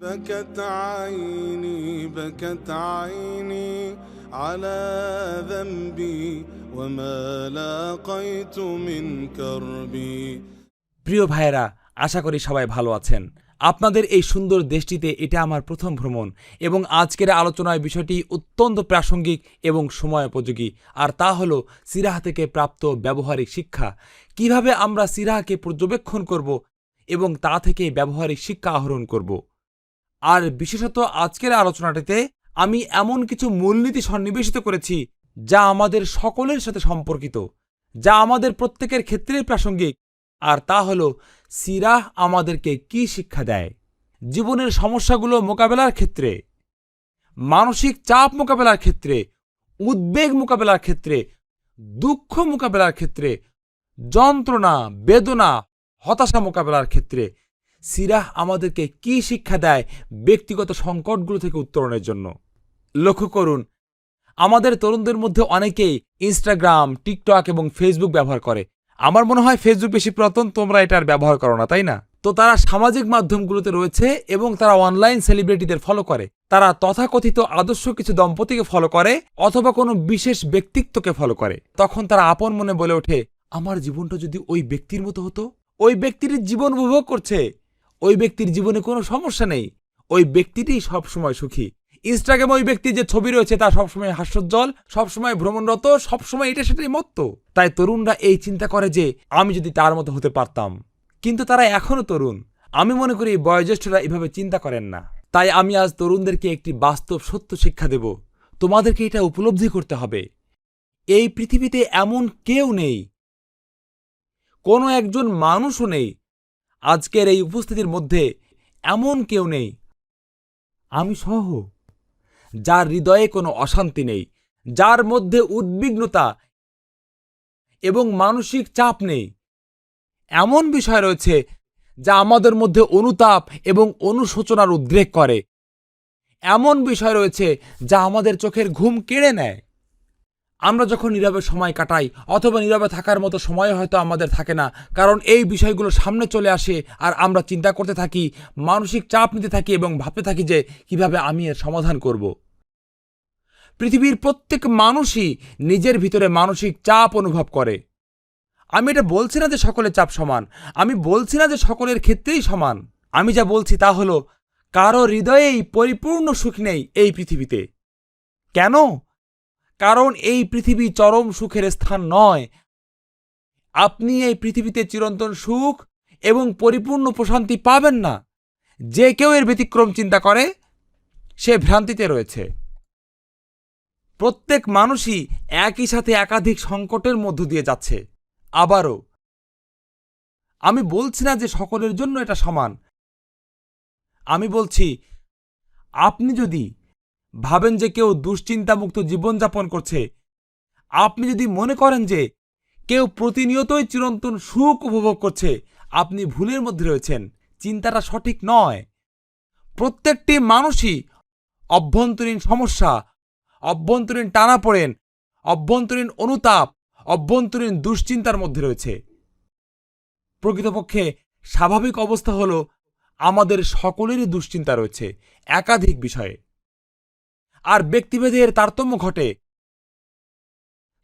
بكت عيني بكت عيني على ذنبي وما لاقيت من كربي। প্রিয় ভাইয়েরা, আশা করি সবাই ভালো আছেন। আপনাদের এই সুন্দর দেশটিতে এটা আমার প্রথম ভ্রমণ এবং আজকের আলোচনায় বিষয়টি অত্যন্ত প্রাসঙ্গিক এবং সময়োপযোগী, আর তা হলো সিরাহ থেকে প্রাপ্ত ব্যবহারিক শিক্ষা। কিভাবে আমরা সিরাহকে পর্যবেক্ষণ করব এবং তা থেকে ব্যবহারিক শিক্ষা আহরণ করব। আর বিশেষত আজকের আলোচনাটিতে আমি এমন কিছু মূলনীতি সন্নিবেশিত করেছি যা আমাদের সকলের সাথে সম্পর্কিত, যা আমাদের প্রত্যেকের ক্ষেত্রেই প্রাসঙ্গিক, আর তা হলো সিরাহ আমাদেরকে কি শিক্ষা দেয় জীবনের সমস্যাগুলো মোকাবেলার ক্ষেত্রে, মানসিক চাপ মোকাবেলার ক্ষেত্রে, উদ্বেগ মোকাবেলার ক্ষেত্রে, দুঃখ মোকাবেলার ক্ষেত্রে, যন্ত্রণা, বেদনা, হতাশা মোকাবেলার ক্ষেত্রে। সিরাহ আমাদেরকে কি শিক্ষা দেয় ব্যক্তিগত সংকটগুলো থেকে উত্তরণের জন্য। লক্ষ্য করুন, আমাদের তরুণদের মধ্যে অনেকেই ইনস্টাগ্রাম, টিকটক এবং ফেসবুক ব্যবহার করে। আমার মনে হয় ফেসবুক বেশি পুরাতন, তোমরা এটার ব্যবহার করো না, তাই না? তো তারা সামাজিক মাধ্যমগুলোতে রয়েছে এবং তারা অনলাইন সেলিব্রিটিদের ফলো করে, তারা তথাকথিত আদর্শ কিছু দম্পতিকে ফলো করে অথবা কোনো বিশেষ ব্যক্তিত্বকে ফলো করে। তখন তারা আপন মনে বলে ওঠে, আমার জীবনটা যদি ওই ব্যক্তির মতো হতো। ওই ব্যক্তির জীবন উপভোগ করছে, ওই ব্যক্তির জীবনে কোনো সমস্যা নেই, ওই ব্যক্তিটি সবসময় সুখী। ইনস্টাগ্রামে ওই ব্যক্তির যে ছবি রয়েছে তা সবসময় হাস্যোজ্জ্বল, সবসময় ভ্রমণরত, সবসময় এটা সেটাই মত্ত। তাই তরুণরা এই চিন্তা করে যে আমি যদি তার মতো হতে পারতাম। কিন্তু তারা এখনো তরুণ। আমি মনে করি বয়োজ্যেষ্ঠরা এভাবে চিন্তা করেন না। তাই আমি আজ তরুণদেরকে একটি বাস্তব সত্য শিক্ষা দেব। তোমাদেরকে এটা উপলব্ধি করতে হবে, এই পৃথিবীতে এমন কেউ নেই, কোনো একজন মানুষও নেই, আজকের এই উপস্থিতির মধ্যে এমন কেউ নেই, আমি সহ, যার হৃদয়ে কোনো অশান্তি নেই, যার মধ্যে উদ্বিগ্নতা এবং মানসিক চাপ নেই। এমন বিষয় রয়েছে যা আমাদের মধ্যে অনুতাপ এবং অনুশোচনার উদ্রেক করে। এমন বিষয় রয়েছে যা আমাদের চোখের ঘুম কেড়ে নেয়। আমরা যখন নীরবে সময় কাটাই অথবা নীরবে থাকার মতো সময় হয়তো আমাদের থাকে না, কারণ এই বিষয়গুলো সামনে চলে আসে আর আমরা চিন্তা করতে থাকি, মানসিক চাপ নিতে থাকি এবং ভাবতে থাকি যে কিভাবে আমি এর সমাধান করব। পৃথিবীর প্রত্যেক মানুষই নিজের ভিতরে মানসিক চাপ অনুভব করে। আমি এটা বলছি না যে সকলের চাপ সমান, আমি বলছি না যে সকলের ক্ষেত্রেই সমান। আমি যা বলছি তা হলো কারো হৃদয়েই পরিপূর্ণ সুখ নেই এই পৃথিবীতে। কেন? কারণ এই পৃথিবী চরম সুখের স্থান নয়। আপনি এই পৃথিবীতে চিরন্তন সুখ এবং পরিপূর্ণ প্রশান্তি পাবেন না। যে কেউ এর ব্যতিক্রম চিন্তা করে সে ভ্রান্তিতে রয়েছে। প্রত্যেক মানুষই একই সাথে একাধিক সংকটের মধ্য দিয়ে যাচ্ছে। আবারও আমি বলছি না যে সকলের জন্য এটা সমান। আমি বলছি, আপনি যদি ভাবেন যে কেউ দুশ্চিন্তামুক্ত জীবনযাপন করছে, আপনি যদি মনে করেন যে কেউ প্রতিনিয়তই চিরন্তন সুখ উপভোগ করছে, আপনি ভুলের মধ্যে রয়েছেন। চিন্তাটা সঠিক নয়। প্রত্যেকটি মানুষই অভ্যন্তরীণ সমস্যা, অভ্যন্তরীণ টানাপোড়েন, অভ্যন্তরীণ অনুতাপ, অভ্যন্তরীণ দুশ্চিন্তার মধ্যে রয়েছে। প্রকৃতপক্ষে স্বাভাবিক অবস্থা হলো আমাদের সকলেরই দুশ্চিন্তা রয়েছে একাধিক বিষয়ে, আর ব্যক্তিভেদের তারতম্য ঘটে।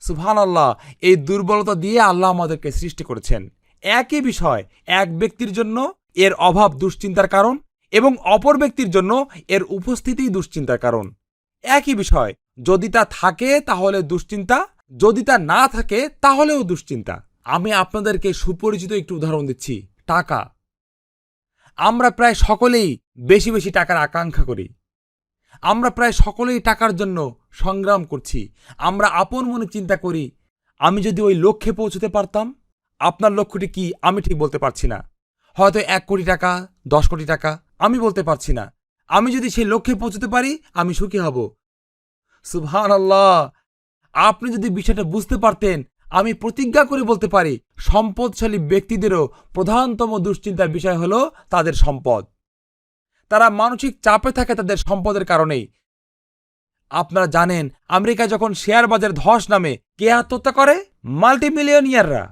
সুবহানাল্লাহ, এই দুর্বলতা দিয়ে আল্লাহ আমাদেরকে সৃষ্টি করেছেন। একই বিষয় এক ব্যক্তির জন্য এর অভাব দুশ্চিন্তার কারণ এবং অপর ব্যক্তির জন্য এর উপস্থিতি দুশ্চিন্তার কারণ। একই বিষয়, যদি তা থাকে তাহলে দুশ্চিন্তা, যদি তা না থাকে তাহলেও দুশ্চিন্তা। আমি আপনাদেরকে সুপরিচিত একটি উদাহরণ দিচ্ছি, টাকা। আমরা প্রায় সকলেই বেশি বেশি টাকার আকাঙ্ক্ষা করি। আমরা প্রায় সকলেই টাকার জন্য সংগ্রাম করছি। আমরা আপন মনে চিন্তা করি, আমি যদি ওই লক্ষ্যে পৌঁছতে পারতাম। আপনার লক্ষ্যটি কি আমি ঠিক বলতে পারছি না। হয়তো 1 কোটি টাকা, 10 কোটি টাকা, আমি বলতে পারছি না। আমি যদি সেই লক্ষ্যে পৌঁছতে পারি আমি সুখী হব। সুবহানাল্লাহ, আপনি যদি বিষয়টা বুঝতে পারতেন, আমি প্রতিজ্ঞা করে বলতে পারি সম্পদশালী ব্যক্তিদেরও প্রধানতম দুশ্চিন্তার বিষয় হলো তাদের সম্পদ। তারা মানসিক চাপে থাকে তাদের সম্পদের কারণেই। আপনারা জানেন আমেরিকায় যখন শেয়ার বাজার ধস নামে কে আত্মহত্যা করে? মাল্টিমিলিয়নিয়াররা,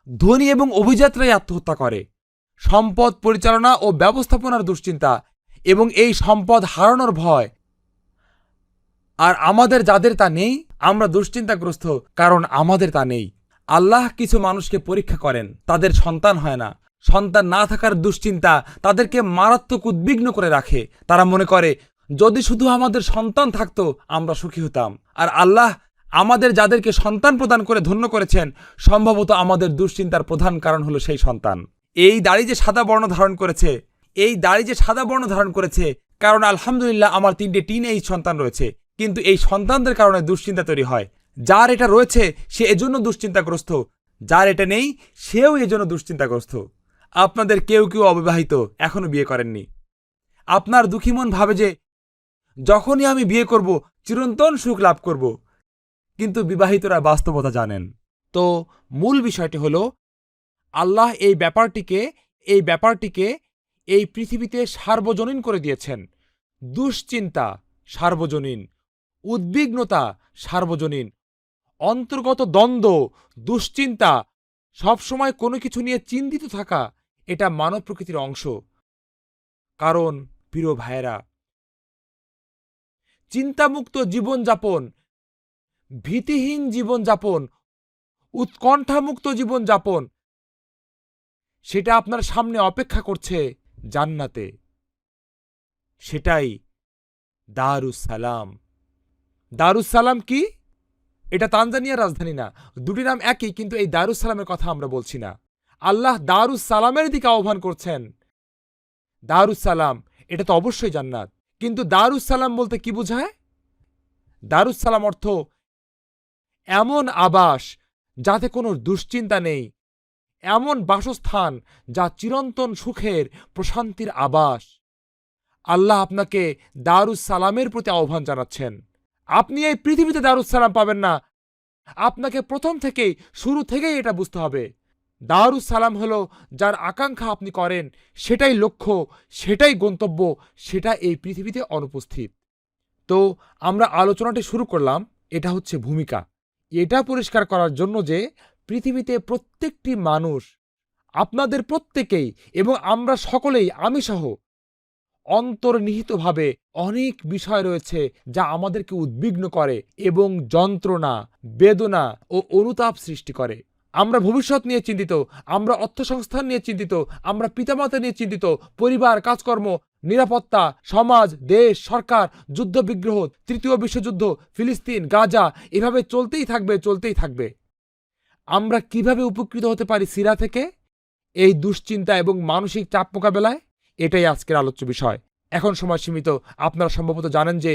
ধনী এবং অভিজাতরাই আত্মহত্যা করে। সম্পদ পরিচালনা ও ব্যবস্থাপনার দুশ্চিন্তা, এবং এই সম্পদ হারানোর ভয়। আর আমাদের যাদের তা নেই, আমরা দুশ্চিন্তাগ্রস্ত, কারণ আমাদের তা নেই। আল্লাহ কিছু মানুষকে পরীক্ষা করেন, তাদের সন্তান হয় না। সন্তান না থাকার দুশ্চিন্তা তাদেরকে মারাত্মক উদ্বিগ্ন করে রাখে। তারা মনে করে যদি শুধু আমাদের সন্তান থাকতো আমরা সুখী হতাম। আর আল্লাহ আমাদের যাদেরকে সন্তান প্রদান করে ধন্য করেছেন, সম্ভবত আমাদের দুশ্চিন্তার প্রধান কারণ হলো সেই সন্তান। এই দাড়ি যে সাদা বর্ণ ধারণ করেছে, কারণ আলহামদুলিল্লাহ আমার 3টে টিনএজ সন্তান রয়েছে, কিন্তু এই সন্তানদের কারণে দুশ্চিন্তা তৈরি হয়। যার এটা রয়েছে সে এজন্য দুশ্চিন্তাগ্রস্ত, যার এটা নেই সেও এজন্য দুশ্চিন্তাগ্রস্ত। আপনাদের কেউ কেউ অবিবাহিত, এখনো বিয়ে করেননি। আপনার দুঃখী মন ভাবে যে যখনই আমি বিয়ে করব চিরন্তন সুখ লাভ করব, কিন্তু বিবাহিতরা বাস্তবতা জানেন। তো মূল বিষয়টি হলো আল্লাহ এই ব্যাপারটিকে এই পৃথিবীতে সার্বজনীন করে দিয়েছেন। দুশ্চিন্তা সার্বজনীন, উদ্বিগ্নতা সার্বজনীন, অন্তর্গত দ্বন্দ্ব, দুশ্চিন্তা, সবসময় কোনো কিছু নিয়ে চিন্তিত থাকা, এটা মানব প্রকৃতির অংশ। কারণ প্রিয় ভাইয়েরা, চিন্তামুক্ত জীবনযাপন, ভীতিহীন জীবনযাপন, উৎকণ্ঠামুক্ত জীবনযাপন, সেটা আপনার সামনে অপেক্ষা করছে জান্নাতে। সেটাই দারুস সালাম। দারুস সালাম কি? এটা তানজানিয়ার রাজধানী না, দুটি নাম একই, কিন্তু এই দারুস সালামের কথা আমরা বলছি না। আল্লাহ দারুস সালামের দিকে আহ্বান করছেন। দারুস সালাম এটা তো অবশ্যই জান্নাত, কিন্তু দারুস সালাম বলতে কি বোঝায়? দারুস সালাম অর্থ এমন আবাস যাতে কোনো দুশ্চিন্তা নেই, এমন বাসস্থান যা চিরন্তন সুখের, প্রশান্তির আবাস। আল্লাহ আপনাকে দারুস সালামের প্রতি আহ্বান জানাচ্ছেন। আপনি এই পৃথিবীতে দারুস সালাম পাবেন না, আপনাকে শুরু থেকেই এটা বুঝতে হবে। দারুস সালাম হলো যার আকাঙ্ক্ষা আপনি করেন, সেটাই লক্ষ্য, সেটাই গন্তব্য, সেটা এই পৃথিবীতে অনুপস্থিত। তো আমরা আলোচনাটি শুরু করলাম, এটা হচ্ছে ভূমিকা। এটা পরিষ্কার করার জন্য যে পৃথিবীতে প্রত্যেকটি মানুষ, আপনাদের প্রত্যেকেই এবং আমরা সকলেই, আমি সহ, অন্তর্নিহিতভাবে অনেক বিষয় রয়েছে যা আমাদেরকে উদ্বিগ্ন করে এবং যন্ত্রণা, বেদনা ও অনুতাপ সৃষ্টি করে। আমরা ভবিষ্যৎ নিয়ে চিন্তিত, আমরা অর্থসংস্থান নিয়ে চিন্তিত, আমরা পিতামাতা নিয়ে চিন্তিত, পরিবার, কাজকর্ম, নিরাপত্তা, সমাজ, দেশ, সরকার, যুদ্ধবিগ্রহ, তৃতীয় বিশ্বযুদ্ধ, ফিলিস্তিন, গাজা, এভাবে চলতেই থাকবে। আমরা কিভাবে উপকৃত হতে পারি সিরা থেকে এই দুশ্চিন্তা এবং মানসিক চাপ মোকাবেলায়? এটাই আজকের আলোচ্য বিষয়। এখন সময় সীমিত, আপনারা সম্ভবত জানেন যে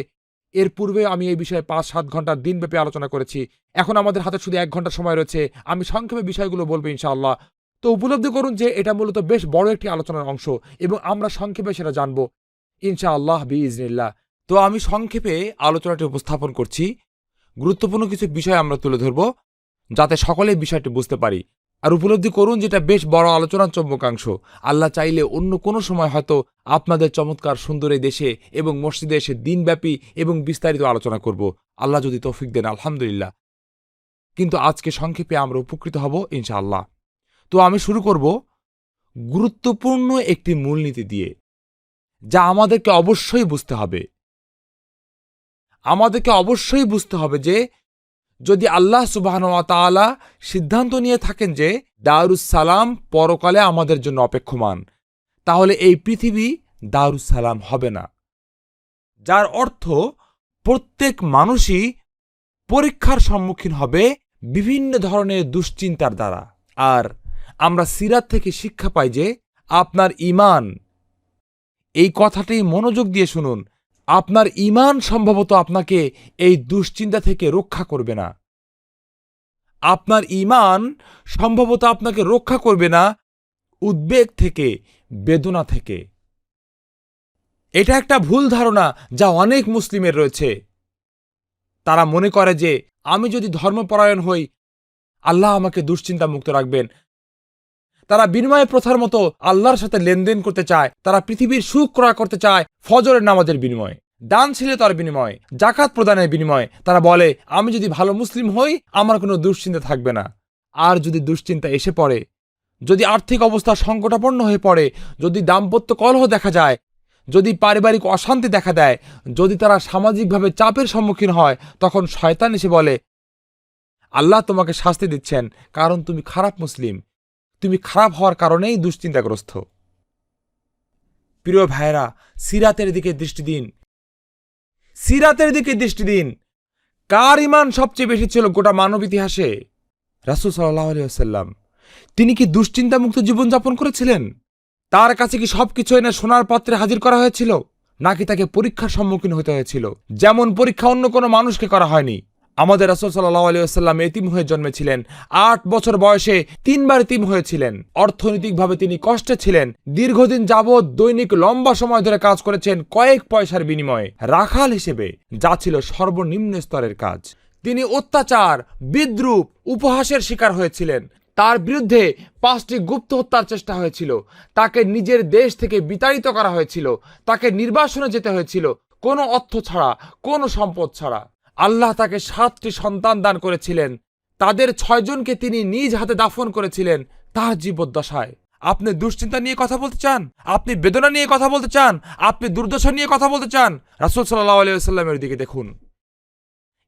এর পূর্বে আমি এই বিষয়ে 5-7 ঘন্টার দিনব্যাপী আলোচনা করেছি। এখন আমাদের হাতে শুধু 1 ঘন্টা সময় রয়েছে। আমি সংক্ষেপে বিষয়গুলো বলবো ইনশাআল্লাহ। তো উপলব্ধি করুন যে এটা মূলত বেশ বড় একটি আলোচনার অংশ এবং আমরা সংক্ষেপে সেটা জানবো ইনশাআল্লাহ বিইজনিল্লাহ। তো আমি সংক্ষেপে আলোচনাটি উপস্থাপন করছি। গুরুত্বপূর্ণ কিছু বিষয় আমরা তুলে ধরব যাতে সকলেই বিষয়টি বুঝতে পারি। আর উপলব্ধি করুন যেটা বেশ বড় আলোচনার চৌম্বকাংশ। আল্লাহ চাইলে অন্য কোনো সময় হয়তো আপনাদের চমৎকার সুন্দর এই দেশে এবং মসজিদে এসে দিনব্যাপী এবং বিস্তারিত আলোচনা করব, আল্লাহ যদি তৌফিক দেন, আলহামদুলিল্লাহ। কিন্তু আজকে সংক্ষেপে আমরা উপকৃত হব ইনশাআল্লাহ। তো আমি শুরু করব গুরুত্বপূর্ণ একটি মূলনীতি দিয়ে, যা আমাদেরকে অবশ্যই বুঝতে হবে যে যদি আল্লাহ সুবহানাহু ওয়া তাআলা সিদ্ধান্ত নিয়ে থাকেন যে দারুস সালাম পরকালে আমাদের জন্য অপেক্ষমান, তাহলে এই পৃথিবী দারুস সালাম হবে না। যার অর্থ প্রত্যেক মানুষই পরীক্ষার সম্মুখীন হবে বিভিন্ন ধরনের দুশ্চিন্তার দ্বারা। আর আমরা সিরাত থেকে শিক্ষা পাই যে আপনার ঈমান, এই কথাটি মনোযোগ দিয়ে শুনুন, আপনার ঈমান সম্ভবত আপনাকে এই দুশ্চিন্তা থেকে রক্ষা করবে না। আপনার ঈমান সম্ভবত আপনাকে রক্ষা করবে না উদ্বেগ থেকে, বেদনা থেকে। এটা একটা ভুল ধারণা যা অনেক মুসলিমের রয়েছে। তারা মনে করে যে আমি যদি ধর্মপরায়ণ হই, আল্লাহ আমাকে দুশ্চিন্তা মুক্ত রাখবেন। তারা বিনিময় প্রথার মতো আল্লাহর সাথে লেনদেন করতে চায়। তারা পৃথিবীর সুখ ক্রয় করতে চায় ফজরের নামাজের বিনিময়ে, দানশীলতার বিনিময়ে, জাকাত প্রদানের বিনিময়ে। তারা বলে আমি যদি ভালো মুসলিম হই আমার কোনো দুশ্চিন্তা থাকবে না। আর যদি দুশ্চিন্তা এসে পড়ে, যদি আর্থিক অবস্থা সংকটাপন্ন হয়ে পড়ে, যদি দাম্পত্য কলহ দেখা যায়, যদি পারিবারিক অশান্তি দেখা দেয়, যদি তারা সামাজিকভাবে চাপের সম্মুখীন হয়, তখন শয়তান এসে বলে, আল্লাহ তোমাকে শাস্তি দিচ্ছেন কারণ তুমি খারাপ মুসলিম, তুমি খারাপ হওয়ার কারণেই দুশ্চিন্তাগ্রস্ত। প্রিয় ভাইরা, সিরাতের দিকে দৃষ্টি দিন, সিরাতের দিকে দৃষ্টি দিন। কার ঈমান সবচেয়ে বেশি ছিল গোটা মানব ইতিহাসে? রাসূল সাল্লাল্লাহু আলাইহি ওয়াসাল্লাম। তিনি কি দুশ্চিন্তামুক্ত জীবনযাপন করেছিলেন? তার কাছে কি সবকিছু এনে সোনার পাত্রে হাজির করা হয়েছিল, নাকি তাকে পরীক্ষার সম্মুখীন হতে হয়েছিল? যেমন পরীক্ষা অন্য কোনো মানুষকে করা হয়নি। আমাদের রাসূল সাল্লাল্লাহু আলাইহি ওয়াসাল্লাম এতিম হয়ে জন্মেছিলেন। ৮ বছর বয়সে ৩ বার এতিম হয়েছিলেন। অর্থনৈতিকভাবে তিনি কষ্টে ছিলেন। দীর্ঘদিন যাবৎ দৈনিক লম্বা সময় ধরে কাজ করেছেন কয়েক পয়সার বিনিময়ে রাখাল হিসেবে, যা ছিল সর্বনিম্ন স্তরের কাজ। তিনি অত্যাচার, বিদ্রূপ, উপহাসের শিকার হয়েছিলেন। তার বিরুদ্ধে 5টি গুপ্ত হত্যার চেষ্টা হয়েছিল। তাকে নিজের দেশ থেকে বিতাড়িত করা হয়েছিল। তাকে নির্বাসনে যেতে হয়েছিল, কোনো অর্থ ছাড়া, কোনো সম্পদ ছাড়া। আল্লাহ তাকে 7টি সন্তান দান করেছিলেন। তাদের 6 জনকে তিনি নিজ হাতে দাফন করেছিলেন তার জীবদ্দশায়। আপনি দুশ্চিন্তা নিয়ে কথা বলতে চান? আপনি বেদনা নিয়ে কথা বলতে চান? আপনি দুর্দশা নিয়ে কথা বলতে চান? রাসূল সাল্লাল্লাহু আলাইহি ওয়াসাল্লামের দিকে দেখুন।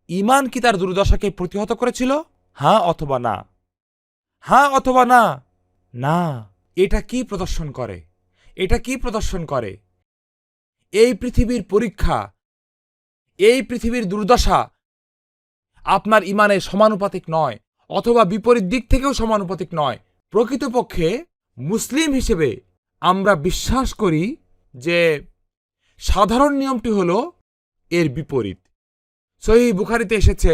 ঈমান কি তার দুর্দশাকে প্রতিহত করেছিল? হ্যাঁ অথবা না? হ্যাঁ অথবা না? না। এটা কি প্রদর্শন করে? এটা কি প্রদর্শন করে? এই পৃথিবীর পরীক্ষা, এই পৃথিবীর দুর্দশা আপনার ঈমানের সমানুপাতিক নয়, অথবা বিপরীত দিক থেকেও সমানুপাতিক নয়। প্রকৃতপক্ষে মুসলিম হিসেবে আমরা বিশ্বাস করি যে সাধারণ নিয়মটি হলো এর বিপরীত। সহিহ বুখারীতে এসেছে,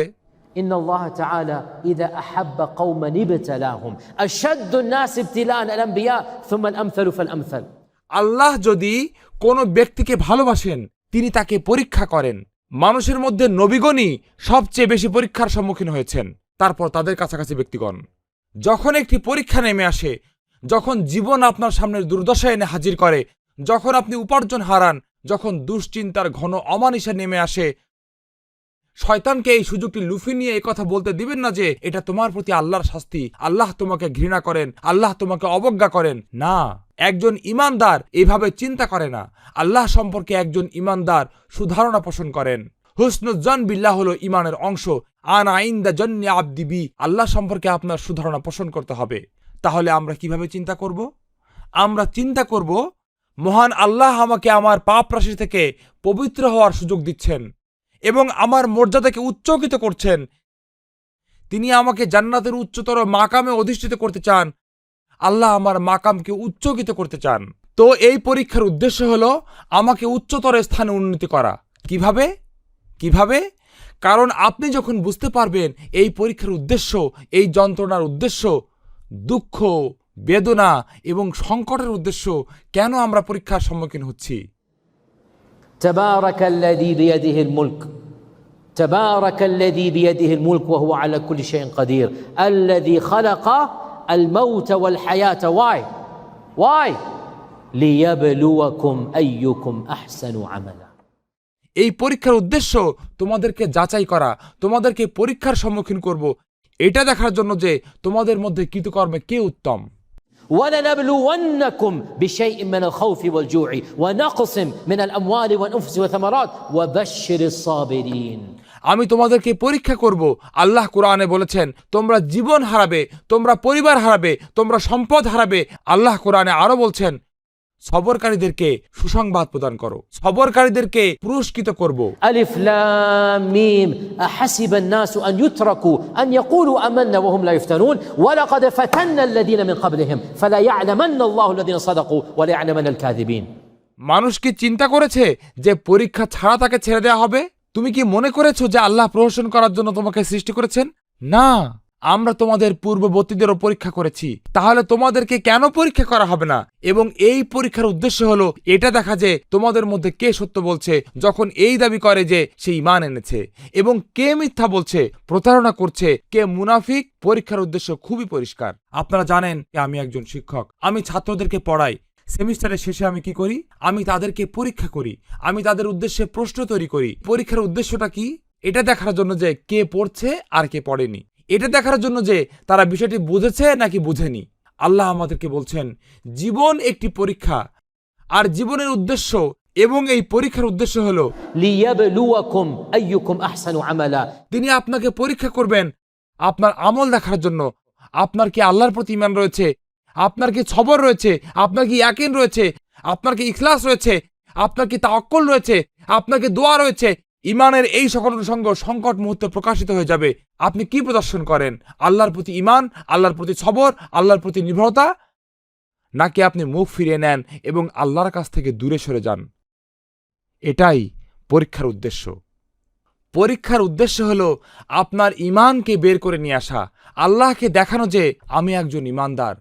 إن الله تعالى إذا أحب قوما ابتلاهم أشد الناس ابتلاء الأنبياء ثم الأمثل فالأمثل। আল্লাহ যদি কোনো ব্যক্তিকে ভালোবাসেন, তিনি তাকে পরীক্ষা করেন। মানুষের মধ্যে নবীগণই সবচেয়ে বেশি পরীক্ষার সম্মুখীন হয়েছেন, তারপর তাদের কাছাকাছি ব্যক্তিগণ। যখন একটি পরীক্ষা নেমে আসে, যখন জীবন আপনার সামনে দুর্দশা এনে হাজির করে, যখন আপনি উপার্জন হারান, যখন দুশ্চিন্তার ঘন অমানিসা নেমে আসে, শয়তানকে এই সুযোগটি লুফি নিয়ে কথা বলতে দিবেন না যে এটা তোমার প্রতি আল্লাহর শাস্তি, আল্লাহ তোমাকে ঘৃণা করেন, আল্লাহ তোমাকে অবজ্ঞা করেন। না, একজন ঈমানদার এভাবে চিন্তা করে না। আল্লাহ সম্পর্কে একজন ঈমানদার সুধারণা পোষণ করেন। হুসনুজ্জান বিল্লাহ হলো ঈমানের অংশ। আনা ইনদা জান্নি আবদি বি, আল্লাহ সম্পর্কে আপনার সুধারণা পোষণ করতে হবে। তাহলে আমরা কিভাবে চিন্তা করব? আমরা চিন্তা করব, মহান আল্লাহ আমাকে আমার পাপ রাশি থেকে পবিত্র হওয়ার সুযোগ দিচ্ছেন এবং আমার মর্যাদাকে উচ্চকিত করছেন। তিনি আমাকে জান্নাতের উচ্চতর মাকামে অধিষ্ঠিত করতে চান। আল্লাহ আমার মাকামকে উচ্চকিত করতে চান। তো এই পরীক্ষার উদ্দেশ্য হলো আমাকে উচ্চতর স্থানে উন্নতি করা। কিভাবে? কিভাবে? কারণ আপনি যখন বুঝতে পারবেন এই পরীক্ষার উদ্দেশ্য, এই যন্ত্রণার উদ্দেশ্য, দুঃখ, বেদনা এবং সংকটের উদ্দেশ্য, কেন আমরা পরীক্ষার সম্মুখীন হচ্ছি। تبارك الذي بيده الملك، تبارك الذي بيده الملك وهو على كل شيء قدير، الذي خلق الموت والحياة. واي ليبلوكم أيكم أحسن عملا। এই পরীক্ষার উদ্দেশ্য তোমাদেরকে যাচাই করা, তোমাদেরকে পরীক্ষার সম্মুখীন করব, এটা দেখার জন্য যে তোমাদের মধ্যে কৃতকর্মে কে উত্তম। ولنبلونكم بشيء من الخوف والجوع ونقص من الأموال والأنفس والثمرات وبشر الصابرين। আমি তোমাদেরকে পরীক্ষা করব। আল্লাহ কোরআনে বলেছেন তোমরা জীবন হারাবে, তোমরা পরিবার হারাবে, তোমরা সম্পদ হারাবে। আল্লাহ কোরআনে আরো বলছেন সবরকারীদেরকে সুসংবাদ প্রদান করো, সবরকারীদেরকে পুরস্কৃত করব। ألف لام ميم أحسب الناس أن يتركوا أن يقولوا آمنا وهم لا يفتنون ولقد فتنا الذين من قبلهم فلا يعلمن الله الذين صدقوا ولا يعلمن الكاذبين। মানুষ কি চিন্তা করেছে যে পরীক্ষা ছাড়া তাকে ছেড়ে দেওয়া হবে? তুমি কি মনে করেছো যে আল্লাহ প্রহসন করার জন্য তোমাকে সৃষ্টি করেছেন? না, আমরা তোমাদের পূর্ববর্তীদেরও পরীক্ষা করেছি, তাহলে তোমাদেরকে কেন পরীক্ষা করা হবে না? এবং এই পরীক্ষার উদ্দেশ্য হলো এটা দেখা যে তোমাদের মধ্যে কে সত্য বলছে যখন এই দাবি করে যে সে ঈমান এনেছে, এবং কে মিথ্যা বলছে, প্রতারণা করছে, কে মুনাফিক। পরীক্ষার উদ্দেশ্য খুবই পরিষ্কার। আপনারা জানেন আমি একজন শিক্ষক, আমি ছাত্রদেরকে পড়াই। সেমিস্টারের শেষে আমি কি করি? আমি তাদেরকে পরীক্ষা করি, আমি তাদের উদ্দেশ্যে প্রশ্ন তৈরি করি। পরীক্ষার উদ্দেশ্যটা কি? এটা দেখার জন্য যে কে পড়ছে আর কে পড়েনি, এটা দেখার জন্য যে তারা বিষয়টি বুঝেছে নাকি বুঝেনি। আল্লাহ আমাদেরকে বলছেন জীবন একটি পরীক্ষা, আর জীবনের উদ্দেশ্য এবং এই পরীক্ষার উদ্দেশ্য হলো ليبلوكم أيكم أحسن عملا তিনি আপনাকে পরীক্ষা করবেন আপনার আমল দেখার জন্য। আপনার কি আল্লাহর প্রতি ঈমান রয়েছে, আপনার কি সবর রয়েছে, আপনার কি ইয়াকিন রয়েছে, আপনার কি ইখলাস রয়েছে, আপনার কি তাওয়াক্কুল রয়েছে, আপনার কি দোয়া রয়েছে। ঈমানের এই সকল অনুষঙ্গ সংকট মুহূর্তে প্রকাশিত হয়ে যাবে। আপনি কি প্রদর্শন করেন, আল্লাহর প্রতি ঈমান, আল্লাহর প্রতি সবর, আল্লাহর প্রতি নির্ভরতা, নাকি আপনি মুখ ফিরিয়ে নেন এবং আল্লাহর কাছ থেকে দূরে সরে যান। এটাই পরীক্ষার উদ্দেশ্য। পরীক্ষার উদ্দেশ্য হলো আপনার ঈমানকে বের করে নিয়ে আসা, আল্লাহকে দেখানো যে আমি একজন ঈমানদার,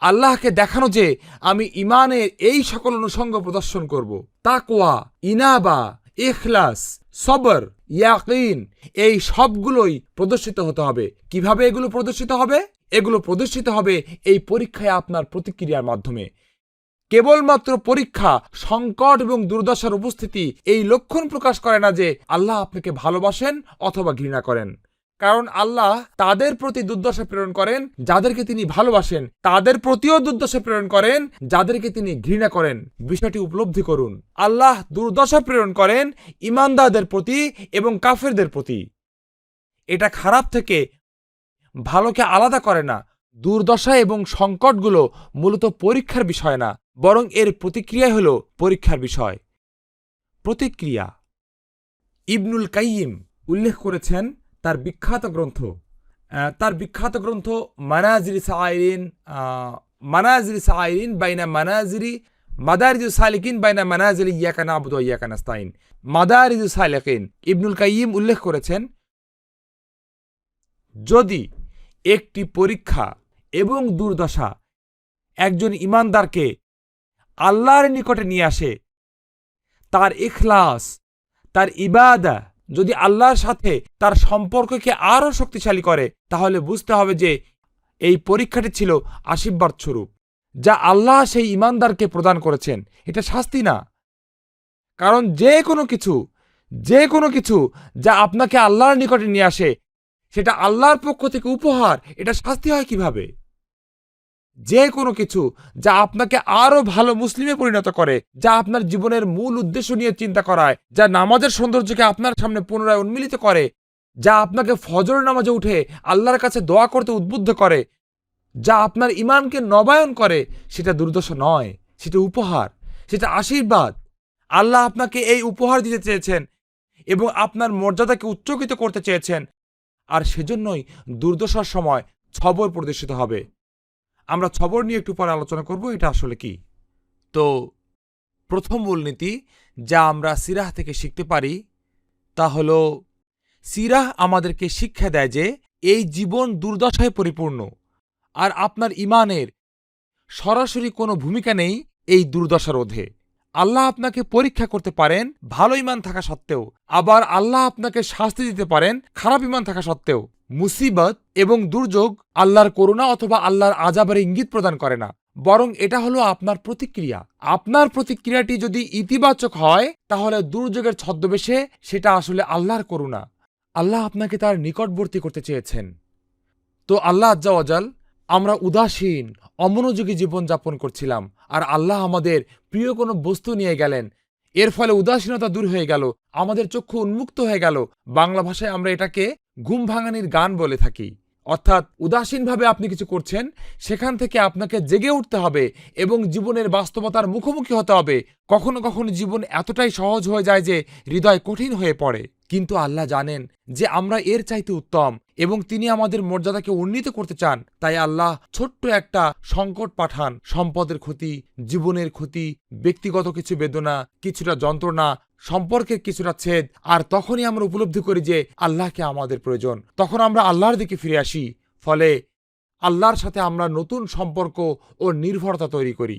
আল্লাহকে দেখানো যে আমি ঈমানের এই সকল অনুষঙ্গ প্রদর্শন করব। তাকওয়া, ইনাবা, ইখলাস, সবর, ইয়াকিন, এই সবগুলোই প্রদর্শিত হতে হবে। কিভাবে এগুলো প্রদর্শিত হবে? এগুলো প্রদর্শিত হবে এই পরীক্ষায় আপনার প্রতিক্রিয়ার মাধ্যমে। কেবলমাত্র পরীক্ষা, সংকট এবং দুর্দশার উপস্থিতি এই লক্ষণ প্রকাশ করে না যে আল্লাহ আপনাকে ভালোবাসেন অথবা ঘৃণা করেন। কারণ আল্লাহ তাদের প্রতি দুর্দশা প্রেরণ করেন যাদেরকে তিনি ভালোবাসেন, তাদের প্রতিও দুর্দশা প্রেরণ করেন যাদেরকে তিনি ঘৃণা করেন। বিষয়টি উপলব্ধি করুন। আল্লাহ দুর্দশা প্রেরণ করেন ঈমানদারদের প্রতি এবং কাফেরদের প্রতি। এটা খারাপ থেকে ভালোকে আলাদা করে না। দুর্দশা এবং সংকটগুলো মূলত পরীক্ষার বিষয় না, বরং এর প্রতিক্রিয়াই হল পরীক্ষার বিষয়। প্রতিক্রিয়া ইবনুল কাইয়িম উল্লেখ করেছেন তার বিখ্যাত গ্রন্থ মানাজিল সাইরিন বাইনা মাদারিজুস সালিকিন বাইনা মানাজিল ইয়াকা না'বুদু ওয়া ইয়াকা নাস্তাইন। মাদারিজুস সালিকিন ইবনুল কাইয়িম উল্লেখ করেছেন, যদি একটি পরীক্ষা এবং দুর্দশা একজন ঈমানদারকে আল্লাহর নিকটে নিয়ে আসে, তার ইখলাস, তার ইবাদা যদি আল্লাহর সাথে তার সম্পর্ককে আরও শক্তিশালী করে, তাহলে বুঝতে হবে যে এই পরীক্ষাটি ছিল আশীর্বাদ স্বরূপ, যা আল্লাহ সেই ঈমানদারকে প্রদান করেছেন। এটা শাস্তি না। কারণ যে কোনো কিছু যা আপনাকে আল্লাহর নিকটে নিয়ে আসে, সেটা আল্লাহর পক্ষ থেকে উপহার। এটা শাস্তি হয় কিভাবে? যে কোনো কিছু যা আপনাকে আরো ভালো মুসলিমে পরিণত করে, যা আপনার জীবনের মূল উদ্দেশ্য নিয়ে চিন্তা করায়, যা নামাজের সৌন্দর্যকে আপনার সামনে পুনরায় উন্মিলিত করে, যা আপনাকে ফজর নামাজে উঠে আল্লাহর কাছে দোয়া করতে উদ্বুদ্ধ করে, যা আপনার ঈমানকে নবায়ন করে, সেটা দুর্দশা নয়, সেটা উপহার, সেটা আশীর্বাদ। আল্লাহ আপনাকে এই উপহার দিতে চেয়েছেন এবং আপনার মর্যাদাকে উচ্চকিত করতে চেয়েছেন, আর সেজন্যই দুর্দশার সময় সবর প্রদর্শিত হবে। আমরা সবর নিয়ে একটু পরে আলোচনা করব, এটা আসলে কি। তো প্রথম মূলনীতি যা আমরা সিরাহ থেকে শিখতে পারি তা হলো, সিরাহ আমাদেরকে শিক্ষা দেয় যে এই জীবন দুর্দশায় পরিপূর্ণ, আর আপনার ঈমানের সরাসরি কোনো ভূমিকা নেই এই দুর্দশা রোধে। আল্লাহ আপনাকে পরীক্ষা করতে পারেন ভালো ঈমান থাকা সত্ত্বেও, আবার আল্লাহ আপনাকে শাস্তি দিতে পারেন খারাপ ঈমান থাকা সত্ত্বেও। মুসিবত এবং দুর্যোগ আল্লাহর করুণা অথবা আল্লাহর আযাবের ইঙ্গিত প্রদান করে না, বরং এটা হলো আপনার প্রতিক্রিয়া। আপনার প্রতিক্রিয়াটি যদি ইতিবাচক হয়, তাহলে দুর্যোগের ছদ্মবেশে সেটা আসলে আল্লাহর করুণা। আল্লাহ আপনাকে তার নিকটবর্তী করতে চেয়েছেন। তো আল্লাহ আজ্জা ওয়াজাল, আমরা উদাসীন অমনোযোগী জীবনযাপন করছিলাম, আর আল্লাহ আমাদের প্রিয় কোনো বস্তু নিয়ে গেলেন। এর ফলে উদাসীনতা দূর হয়ে গেল, আমাদের চক্ষু উন্মুক্ত হয়ে গেল। বাংলা ভাষায় আমরা এটাকে ঘুম ভাঙানির গান বলে থাকি। অর্থাৎ উদাসীনভাবে আপনি কিছু করছেন, সেখান থেকে আপনাকে জেগে উঠতে হবে এবং জীবনের বাস্তবতার মুখোমুখি হতে হবে। কখনো কখনো জীবন এতটাই সহজ হয়ে যায় যে হৃদয় কঠিন হয়ে পড়ে, কিন্তু আল্লাহ জানেন যে আমরা এর চাইতে উত্তম এবং তিনি আমাদের মর্যাদাকে উন্নীত করতে চান। তাই আল্লাহ ছোট্ট একটা সংকট পাঠান, সম্পদের ক্ষতি, জীবনের ক্ষতি, ব্যক্তিগত কিছু বেদনা, কিছুটা যন্ত্রণা, সম্পর্কের কিছুটা ছেদ, আর তখনই আমরা উপলব্ধি করি যে আল্লাহকে আমাদের প্রয়োজন। তখন আমরা আল্লাহর দিকে ফিরে আসি, ফলে আল্লাহর সাথে আমরা নতুন সম্পর্ক ও নির্ভরতা তৈরি করি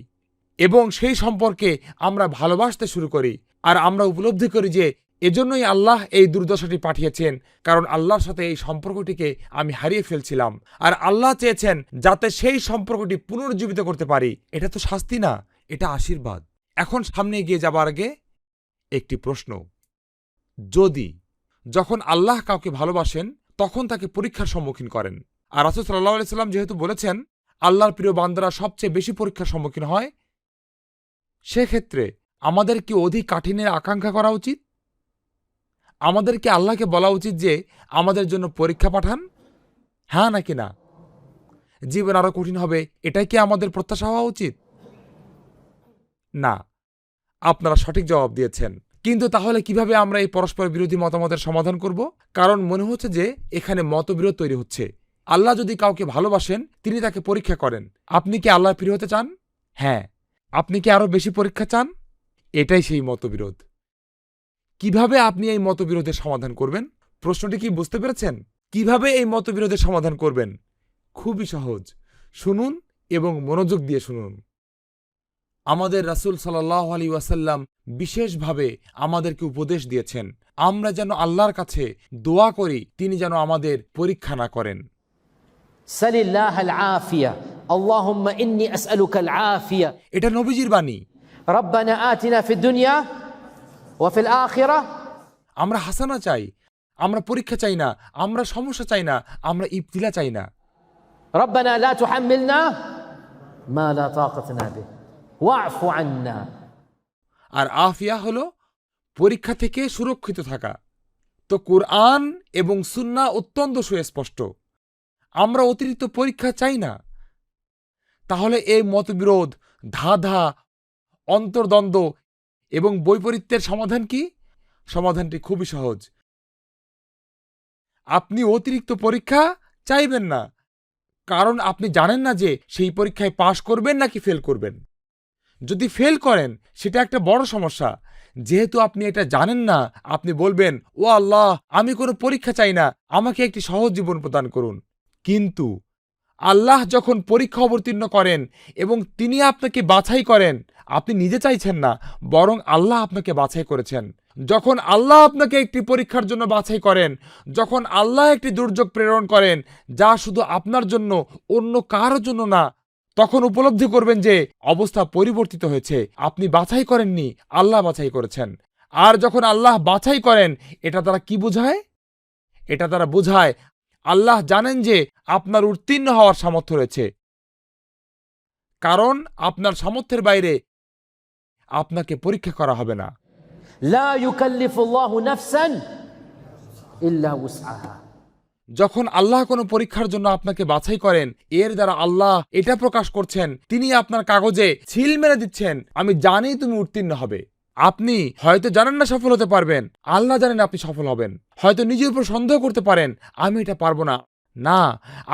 এবং সেই সম্পর্কে আমরা ভালোবাসতে শুরু করি। আর আমরা উপলব্ধি করি যে এজন্যই আল্লাহ এই দুর্দশাটি পাঠিয়েছেন, কারণ আল্লাহর সাথে এই সম্পর্কটিকে আমি হারিয়ে ফেলছিলাম, আর আল্লাহ চেয়েছেন যাতে সেই সম্পর্কটি পুনর্জীবিত করতে পারি। এটা তো শাস্তি না, এটা আশীর্বাদ। এখন সামনে এগিয়ে যাবার আগে একটি প্রশ্ন। যখন আল্লাহ কাউকে ভালোবাসেন, তখন তাকে পরীক্ষার সম্মুখীন করেন। আর রাসূল সাল্লাল্লাহু আলাইহি সাল্লাম যেহেতু বলেছেন আল্লাহর প্রিয় বান্দারা সবচেয়ে বেশি পরীক্ষার সম্মুখীন হয়, সেক্ষেত্রে আমাদের কি অধিক কাঠিন্যের আকাঙ্ক্ষা করা উচিত? আমাদের কি আল্লাহকে বলা উচিত যে আমাদের জন্য পরীক্ষা পাঠান? হ্যাঁ নাকি না? জীবন আরো কঠিন হবে, এটাই কি আমাদের প্রত্যাশা হওয়া উচিত? না, আপনারা সঠিক জবাব দিয়েছেন। কিন্তু তাহলে কিভাবে আমরা এই পরস্পর বিরোধী মতামতের সমাধান করব? কারণ মনে হচ্ছে যে এখানে মতবিরোধ তৈরি হচ্ছে। আল্লাহ যদি কাউকে ভালোবাসেন, তিনি তাকে পরীক্ষা করেন। আপনি কি আল্লাহর প্রিয় হতে চান? হ্যাঁ। আপনি কি আরো বেশি পরীক্ষা চান? এটাই সেই মতবিরোধ। কিভাবে আপনি এই মতবিরোধের সমাধান করবেন? প্রশ্নটি কি বুঝতে পেরেছেন? কিভাবে এই মতবিরোধের সমাধান করবেন? খুবই সহজ। শুনুন এবং মনোযোগ দিয়ে শুনুন। আমাদের রাসূল সাল্লাল্লাহু আলাইহি ওয়াসাল্লাম বিশেষভাবে আমাদেরকে উপদেশ দিয়েছেন আমরা যেন আল্লাহর কাছে দোয়া করি তিনি যেন আমাদের পরীক্ষা না করেন। সালিল্লাহ আল আফিয়া আল্লাহুম্মা ইন্নী আসআলুকা আল আফিয়া। এটা নবীজির বাণী। রব্বানা আতিনা ফিদ দুনিয়া ওয়া ফিল আখিরাহ। আমরা হাসানা চাই, আমরা পরীক্ষা চাই না, আমরা সমস্যা চাই না, আমরা ইবতিলা চাই না। রব্বানা লা তুহাম্মিলনা মা লা তাকাতনা বিহি ওয়া'ফু আন্না। আর আফিয়া হলো পরীক্ষা থেকে সুরক্ষিত থাকা। তো কুরআন এবং সুন্নাহ অত্যন্ত সুস্পষ্ট, আমরা অতিরিক্ত পরীক্ষা চাই না। তাহলে এই মতবিরোধ, ধাঁধা, অন্তর্দ্বন্দ্ব এবং বৈপরীত্যের সমাধান কি? সমাধানটি খুবই সহজ। আপনি অতিরিক্ত পরীক্ষা চাইবেন না, কারণ আপনি জানেন না যে সেই পরীক্ষায় পাশ করবেন নাকি ফেল করবেন। যদি ফেল করেন সেটা একটা বড় সমস্যা। যেহেতু আপনি এটা জানেন না, আপনি বলবেন, ও আল্লাহ, আমি কোনো পরীক্ষা চাই না, আমাকে একটি সহজ জীবন প্রদান করুন। কিন্তু আল্লাহ যখন পরীক্ষা অবতীর্ণ করেন এবং তিনি আপনাকে বাছাই করেন, আপনি নিজে চাইছেন না, বরং আল্লাহ আপনাকে বাছাই করেছেন। যখন আল্লাহ আপনাকে একটি পরীক্ষার জন্য বাছাই করেন, যখন আল্লাহ একটি দুর্যোগ প্রেরণ করেন যা শুধু আপনার জন্য, অন্য কারোর জন্য না, তখন উপলব্ধি করবেন যে অবস্থা পরিবর্তিত হয়েছে। আপনি বাছাই করেননি, আল্লাহ বাছাই করেছেন। আর যখন আল্লাহ বাছাই করেন, এটা দ্বারা কি বোঝায়? এটা দ্বারা বোঝায় আল্লাহ জানেন যে আপনার উত্তীর্ণ হওয়ার সামর্থ্য রয়েছে, কারণ আপনার সামর্থ্যের বাইরে আপনাকে পরীক্ষা করা হবে না। লা ইউকাল্লিফুল্লাহু নাফসান ইল্লা উসআহা। যখন আল্লাহ কোনো পরীক্ষার জন্য আপনাকে বাছাই করেন, এর দ্বারা আল্লাহ এটা প্রকাশ করছেন, তিনি আপনার কাগজে ছিল মেরে দিচ্ছেন, আমি জানি তুমি উত্তীর্ণ হবে। আপনি হয়তো জানেন না সফল হতে পারবেন, আল্লাহ জানেন আপনি সফল হবেন। হয়তো নিজের উপর সন্দেহ করতে পারেন, আমি এটা পারবো না। না,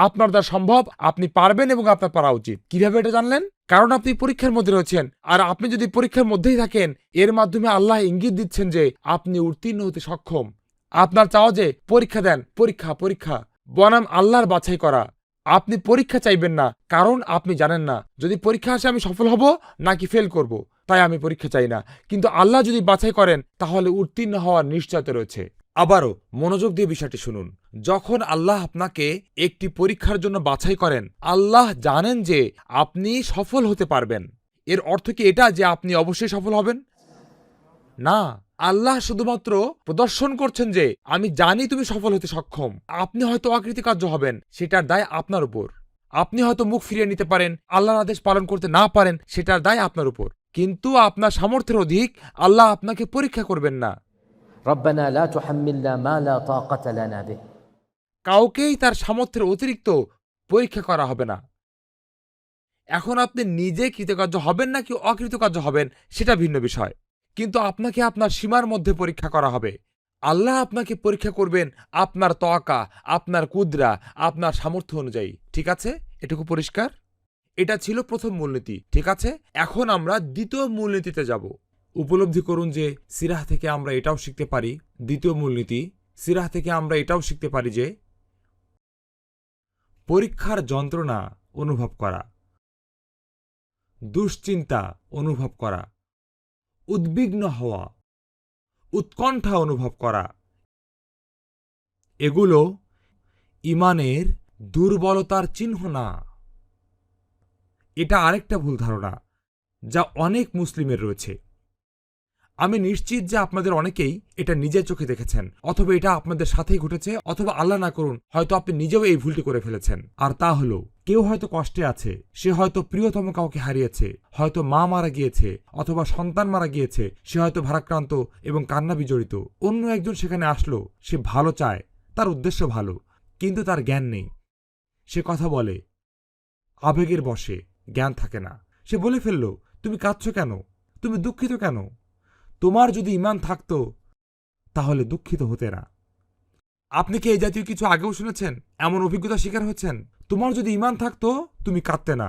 আপনার দ্বারা সম্ভব, আপনি পারবেন এবং আপনার পারা উচিত। কিভাবে এটা জানলেন? কারণ আপনি পরীক্ষার মধ্যে রয়েছেন। আর আপনি যদি পরীক্ষার মধ্যেই থাকেন, এর মাধ্যমে আল্লাহ ইঙ্গিত দিচ্ছেন যে আপনি উত্তীর্ণ হতে সক্ষম। আপনার চাওয়া যে পরীক্ষা দেন, পরীক্ষা পরীক্ষা বনাম আল্লাহর বাছাই করা। আপনি পরীক্ষা চাইবেন না, কারণ আপনি জানেন না যদি পরীক্ষা আসে আমি সফল হব নাকি ফেল করব, তাই আমি পরীক্ষা চাই না। কিন্তু আল্লাহ যদি বাছাই করেন, তাহলে উত্তীর্ণ হওয়ার নিশ্চয়তা রয়েছে। আবারও মনোযোগ দিয়ে বিষয়টি শুনুন। যখন আল্লাহ আপনাকে একটি পরীক্ষার জন্য বাছাই করেন, আল্লাহ জানেন যে আপনি সফল হতে পারবেন। এর অর্থ কি এটা যে আপনি অবশ্যই সফল হবেন? না, আল্লাহ শুধুমাত্র প্রদর্শন করছেন যে আমি জানি তুমি সফল হতে সক্ষম। আপনি হয়তো অকৃতকার্য হবেন, সেটার দায় আপনার উপর। আপনি হয়তো মুখ ফিরিয়ে নিতে পারেন, আল্লাহর আদেশ পালন করতে না পারেন, সেটার দায় আপনার উপর। কিন্তু আপনার সামর্থ্যের অধিক আল্লাহ আপনাকে পরীক্ষা করবেন না। রব্বানা লা তুহাম্মিলনা মা লা তাকাতা লানা বিহি। কাউকেই তার সামর্থ্যের অতিরিক্ত পরীক্ষা করা হবে না। এখন আপনি নিজে কৃতকার্য হবেন নাকি অকৃতকার্য হবেন সেটা ভিন্ন বিষয়, কিন্তু আপনাকে আপনার সীমার মধ্যে পরীক্ষা করা হবে। আল্লাহ আপনাকে পরীক্ষা করবেন আপনার তওয়াক্কা, আপনার কুদরা, আপনার সামর্থ্য অনুযায়ী। ঠিক আছে, এটুকু পরিষ্কার? এটা ছিল প্রথম মূলনীতি। ঠিক আছে, এখন আমরা দ্বিতীয় মূলনীতিতে যাব। উপলব্ধি করুন যে সিরাহ থেকে আমরা এটাও শিখতে পারি, দ্বিতীয় মূলনীতি, সিরাহ থেকে আমরা এটাও শিখতে পারি যে পরীক্ষার যন্ত্রণা অনুভব করা, দুশ্চিন্তা অনুভব করা, উদ্বিগ্ন হওয়া, উৎকণ্ঠা অনুভব করা, এগুলো ঈমানের দুর্বলতার চিহ্ন না। এটা আরেকটা ভুল ধারণা যা অনেক মুসলিমের রয়েছে। আমি নিশ্চিত যে আপনাদের অনেকেই এটা নিজের চোখে দেখেছেন, অথবা এটা আপনাদের সাথেই ঘটেছে, অথবা আল্লাহ না করুন হয়তো আপনি নিজেও এই ভুলটি করে ফেলেছেন। আর তা হলো, কেউ হয়তো কষ্টে আছে, সে হয়তো প্রিয়তম কাউকে হারিয়েছে, হয়তো মা মারা গিয়েছে অথবা সন্তান মারা গিয়েছে, সে হয়তো ভারাক্রান্ত এবং কান্না বিজড়িত। অন্য একজন সেখানে আসলো, সে ভালো চায়, তার উদ্দেশ্য ভালো, কিন্তু তার জ্ঞান নেই। সে কথা বলে, আবেগের বশে জ্ঞান থাকে না। সে বলে ফেলল, তুমি কাঁদছো কেন, তুমি দুঃখিত কেন? তোমার যদি ঈমান থাকতো তাহলে দুঃখিত হতে না। আপনি কি এই জাতীয় কিছু আগেও শুনেছেন, এমন অভিজ্ঞতা শিকার হয়েছেন? তোমার যদি ঈমান থাকতো তুমি কাঁদতে না।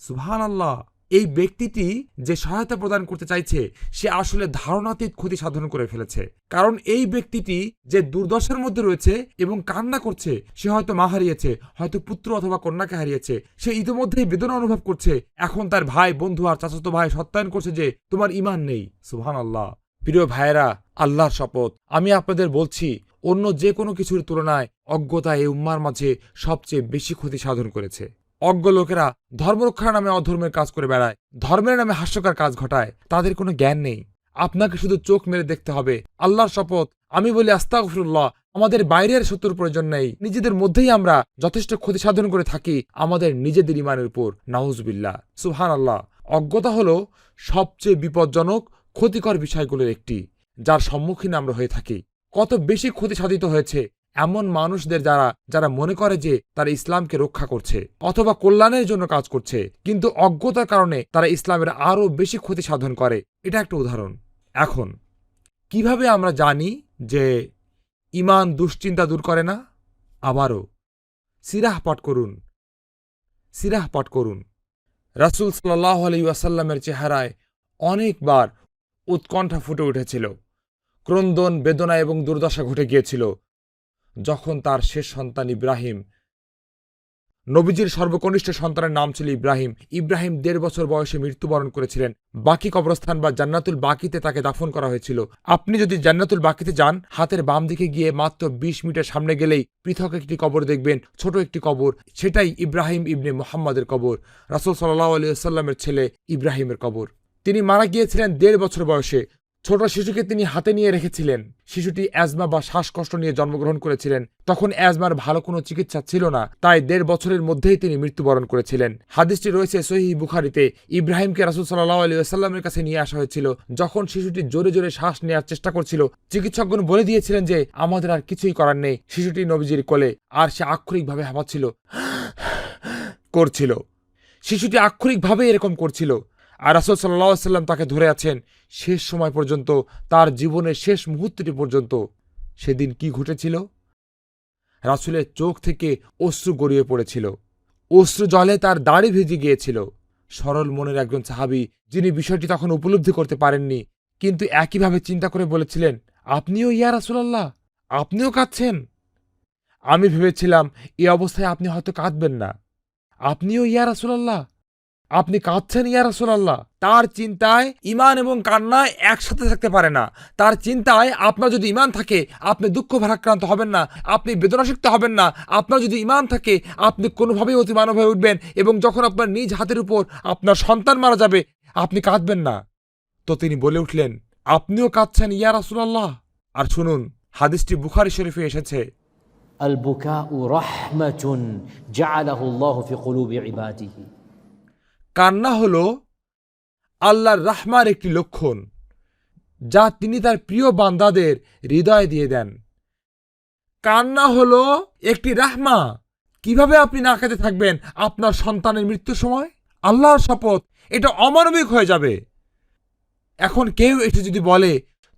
সুবহানাল্লাহ। এই ব্যক্তিটি যে সহায়তা প্রদান করতে চাইছে সে আসলে ধারণাতীত ক্ষতি সাধন করে ফেলেছে। কারণ এই ব্যক্তিটি যে দুর্দশার মধ্যে রয়েছে এবং কান্না করছে, সে হয়তো মা হারিয়েছে, হয়তো পুত্র অথবা কন্যাকে হারিয়েছে, সে ইতিমধ্যেই বেদনা অনুভব করছে। এখন তার ভাই, বন্ধু আর চাচাতো ভাই সত্যায়ন করছে যে তোমার ঈমান নেই। সুবহানাল্লাহ। প্রিয় ভাইয়েরা, আল্লাহর শপথ, আমি আপনাদের বলছি, অন্য যে কোনো কিছুর তুলনায় অজ্ঞতা এই উম্মার মাঝে সবচেয়ে বেশি ক্ষতি সাধন করেছে। অজ্ঞ লোকেরা ধর্মরক্ষার নামে অধর্মের কাজ করে বেড়ায়, ধর্মের নামে হাস্যকর কাজ ঘটায়, তাদের কোনো জ্ঞান নেই। আপনাকে শুধু চোখ মেরে দেখতে হবে। আল্লাহর শপথ, আমি বলি আস্তাগফিরুল্লাহ, আমাদের বাইরের শত্রুর প্রয়োজন নেই, নিজেদের মধ্যেই আমরা যথেষ্ট ক্ষতি সাধন করে থাকি আমাদের নিজেদের ঈমানের উপর। নাউজুবিল্লাহ। সুবহানাল্লাহ। অজ্ঞতা হলো সবচেয়ে বিপজ্জনক ক্ষতিকর বিষয়গুলোর একটি, যার সম্মুখীন আমরা হয়ে থাকি। কত বেশি ক্ষতি সাধিত হয়েছে এমন মানুষদের যারা মনে করে যে তারা ইসলামকে রক্ষা করছে অথবা কল্যাণের জন্য কাজ করছে, কিন্তু অজ্ঞতার কারণে তারা ইসলামের আরও বেশি ক্ষতি সাধন করে। এটা একটা উদাহরণ। এখন কিভাবে আমরা জানি যে ঈমান দুশ্চিন্তা দূর করে না? আবারও সিরাহ পাঠ করুন, সিরাহ পাঠ করুন। রাসূল সাল্লাল্লাহু আলাইহি ওয়াসাল্লামের চেহারায় অনেকবার উৎকণ্ঠা ফুটে উঠেছিল, ক্রন্দন, বেদনা এবং দুর্দশা ঘটে গিয়েছিল যখন তার শেষ সন্তান ইব্রাহিম, নবীজির সর্বকনিষ্ঠ সন্তানের নাম ছিল ইব্রাহিম, 1.5 বছর বয়সে মৃত্যুবরণ করেছিলেন। বাকি কবরস্থান বা জান্নাতুল বাকিতে তাকে দাফন করা হয়েছিল। আপনি যদি জান্নাতুল বাকিতে যান, হাতের বাম দিকে গিয়ে মাত্র 20 মিটার সামনে গেলেই পৃথক একটি কবর দেখবেন, ছোট একটি কবর। সেটাই ইব্রাহিম ইবনে মুহাম্মাদের কবর, রাসূল সাল্লাল্লাহু আলাইহি ওয়াসাল্লামের ছেলে ইব্রাহিমের কবর। তিনি মারা গিয়েছিলেন 1.5 বছর বয়সে। ছোট শিশুকে তিনি হাতে নিয়ে রেখেছিলেন। শিশুটি অ্যাজমা বা শ্বাসকষ্ট নিয়ে জন্মগ্রহণ করেছিলেন। তখন অ্যাজমার ভালো কোনো চিকিৎসা ছিল না, তাই 1.5 বছরের মধ্যেই তিনি মৃত্যুবরণ করেছিলেন। হাদিসটি রয়েছে সহিহ বুখারীতে। ইব্রাহিমকে রাসূল সাল্লাল্লাহু আলাইহি ওয়াসাল্লামের কাছে নিয়ে আসা হয়েছিল। যখন শিশুটি জোরে জোরে শ্বাস নেওয়ার চেষ্টা করছিল, চিকিৎসকগণ বলে দিয়েছিলেন যে আমাদের আর কিছুই করার নেই। শিশুটি নবীজির কোলে, আর সে আক্ষরিকভাবে হাঁপাচ্ছিল, করছিল। শিশুটি আক্ষরিকভাবে এরকম করছিল, আর রাসূল সাল্লাল্লাহু আলাইহি ওয়াসাল্লাম তাকে ধরে আছেন শেষ সময় পর্যন্ত, তার জীবনের শেষ মুহূর্তটি পর্যন্ত। সেদিন কি ঘটেছিল? রাসূলের চোখ থেকে অশ্রু গড়িয়ে পড়েছিল, অশ্রু জলে তার দাড়ি ভিজে গিয়েছিল। সরল মনের একজন সাহাবী, যিনি বিষয়টি তখন উপলব্ধি করতে পারেননি, কিন্তু একইভাবে চিন্তা করে বলেছিলেন, আপনিও ইয়া রাসূলুল্লাহ, আপনিও কাঁদছেন? আমি ভেবেছিলাম এই অবস্থায় আপনি হয়তো কাঁদবেন না। আপনিও ইয়া রাসূলুল্লাহ, আপনি কাঁদছেন ইয়া রাসূলুল্লাহ। তার চিন্তায় ঈমান এবং কান্না একসাথে থাকতে পারে না। তার চিন্তায় আপনার যদি ঈমান থাকে আপনি দুঃখ ভারাক্রান্ত হবেন না, আপনি বেদনাসক্ত হবেন না। আপনার যদি ঈমান থাকে আপনি কোনোভাবেই অতিমানব হয়ে উঠবেন, এবং যখন আপনার নিজ হাতের উপর আপনার সন্তান মারা যাবে আপনি কাঁদবেন না। তো তিনি বলে উঠলেন, আপনিও কাঁদছেন ইয়া রাসূলুল্লাহ। আর শুনুন, হাদিসটি বুখারী শরীফে এসেছে, আল বুকাউ রাহমাতুন জাআলাহু আল্লাহু ফি কুলুবি ইবাদিহি। কান্না হলো আল্লাহর রাহমার একটি লক্ষণ, যা তিনি তার প্রিয় বান্দাদের হৃদয়ে দিয়ে দেন। কান্না হলো একটি রাহমা। কিভাবে আপনি না কেঁদে থাকবেন আপনার সন্তানের মৃত্যুর সময়? আল্লাহর শপথ, এটা অমানবিক হয়ে যাবে। এখন কেউ এসে যদি বলে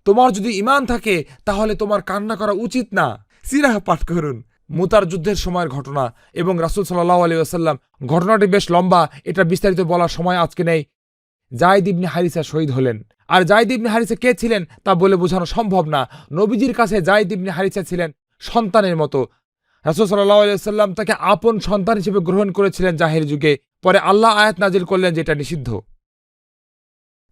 তোমার যদি ঈমান থাকে তাহলে তোমার কান্না করা উচিত না, সিরাহ পাঠ করুন। মুতার যুদ্ধের সময়ের ঘটনা এবং রাসূল সাল্লাল্লাহু আলাইহি ওয়াসাল্লাম, ঘটনাটি বেশ লম্বা, এটা বিস্তারিত বলার সময় আজকে নেই। যায়েদ ইবনে হারিসা শহীদ হলেন। আর যায়েদ ইবনে হারিসা কে ছিলেন তা বলে বোঝানো সম্ভব না। নবীজির কাছে যায়েদ ইবনে হারিসা ছিলেন সন্তানের মতো। রাসূল সাল্লাল্লাহু আলাইহি ওয়াসাল্লাম তাকে আপন সন্তান হিসেবে গ্রহণ করেছিলেন জাহির যুগে। পরে আল্লাহ আয়াত নাজিল করলেন যে এটা নিষিদ্ধ।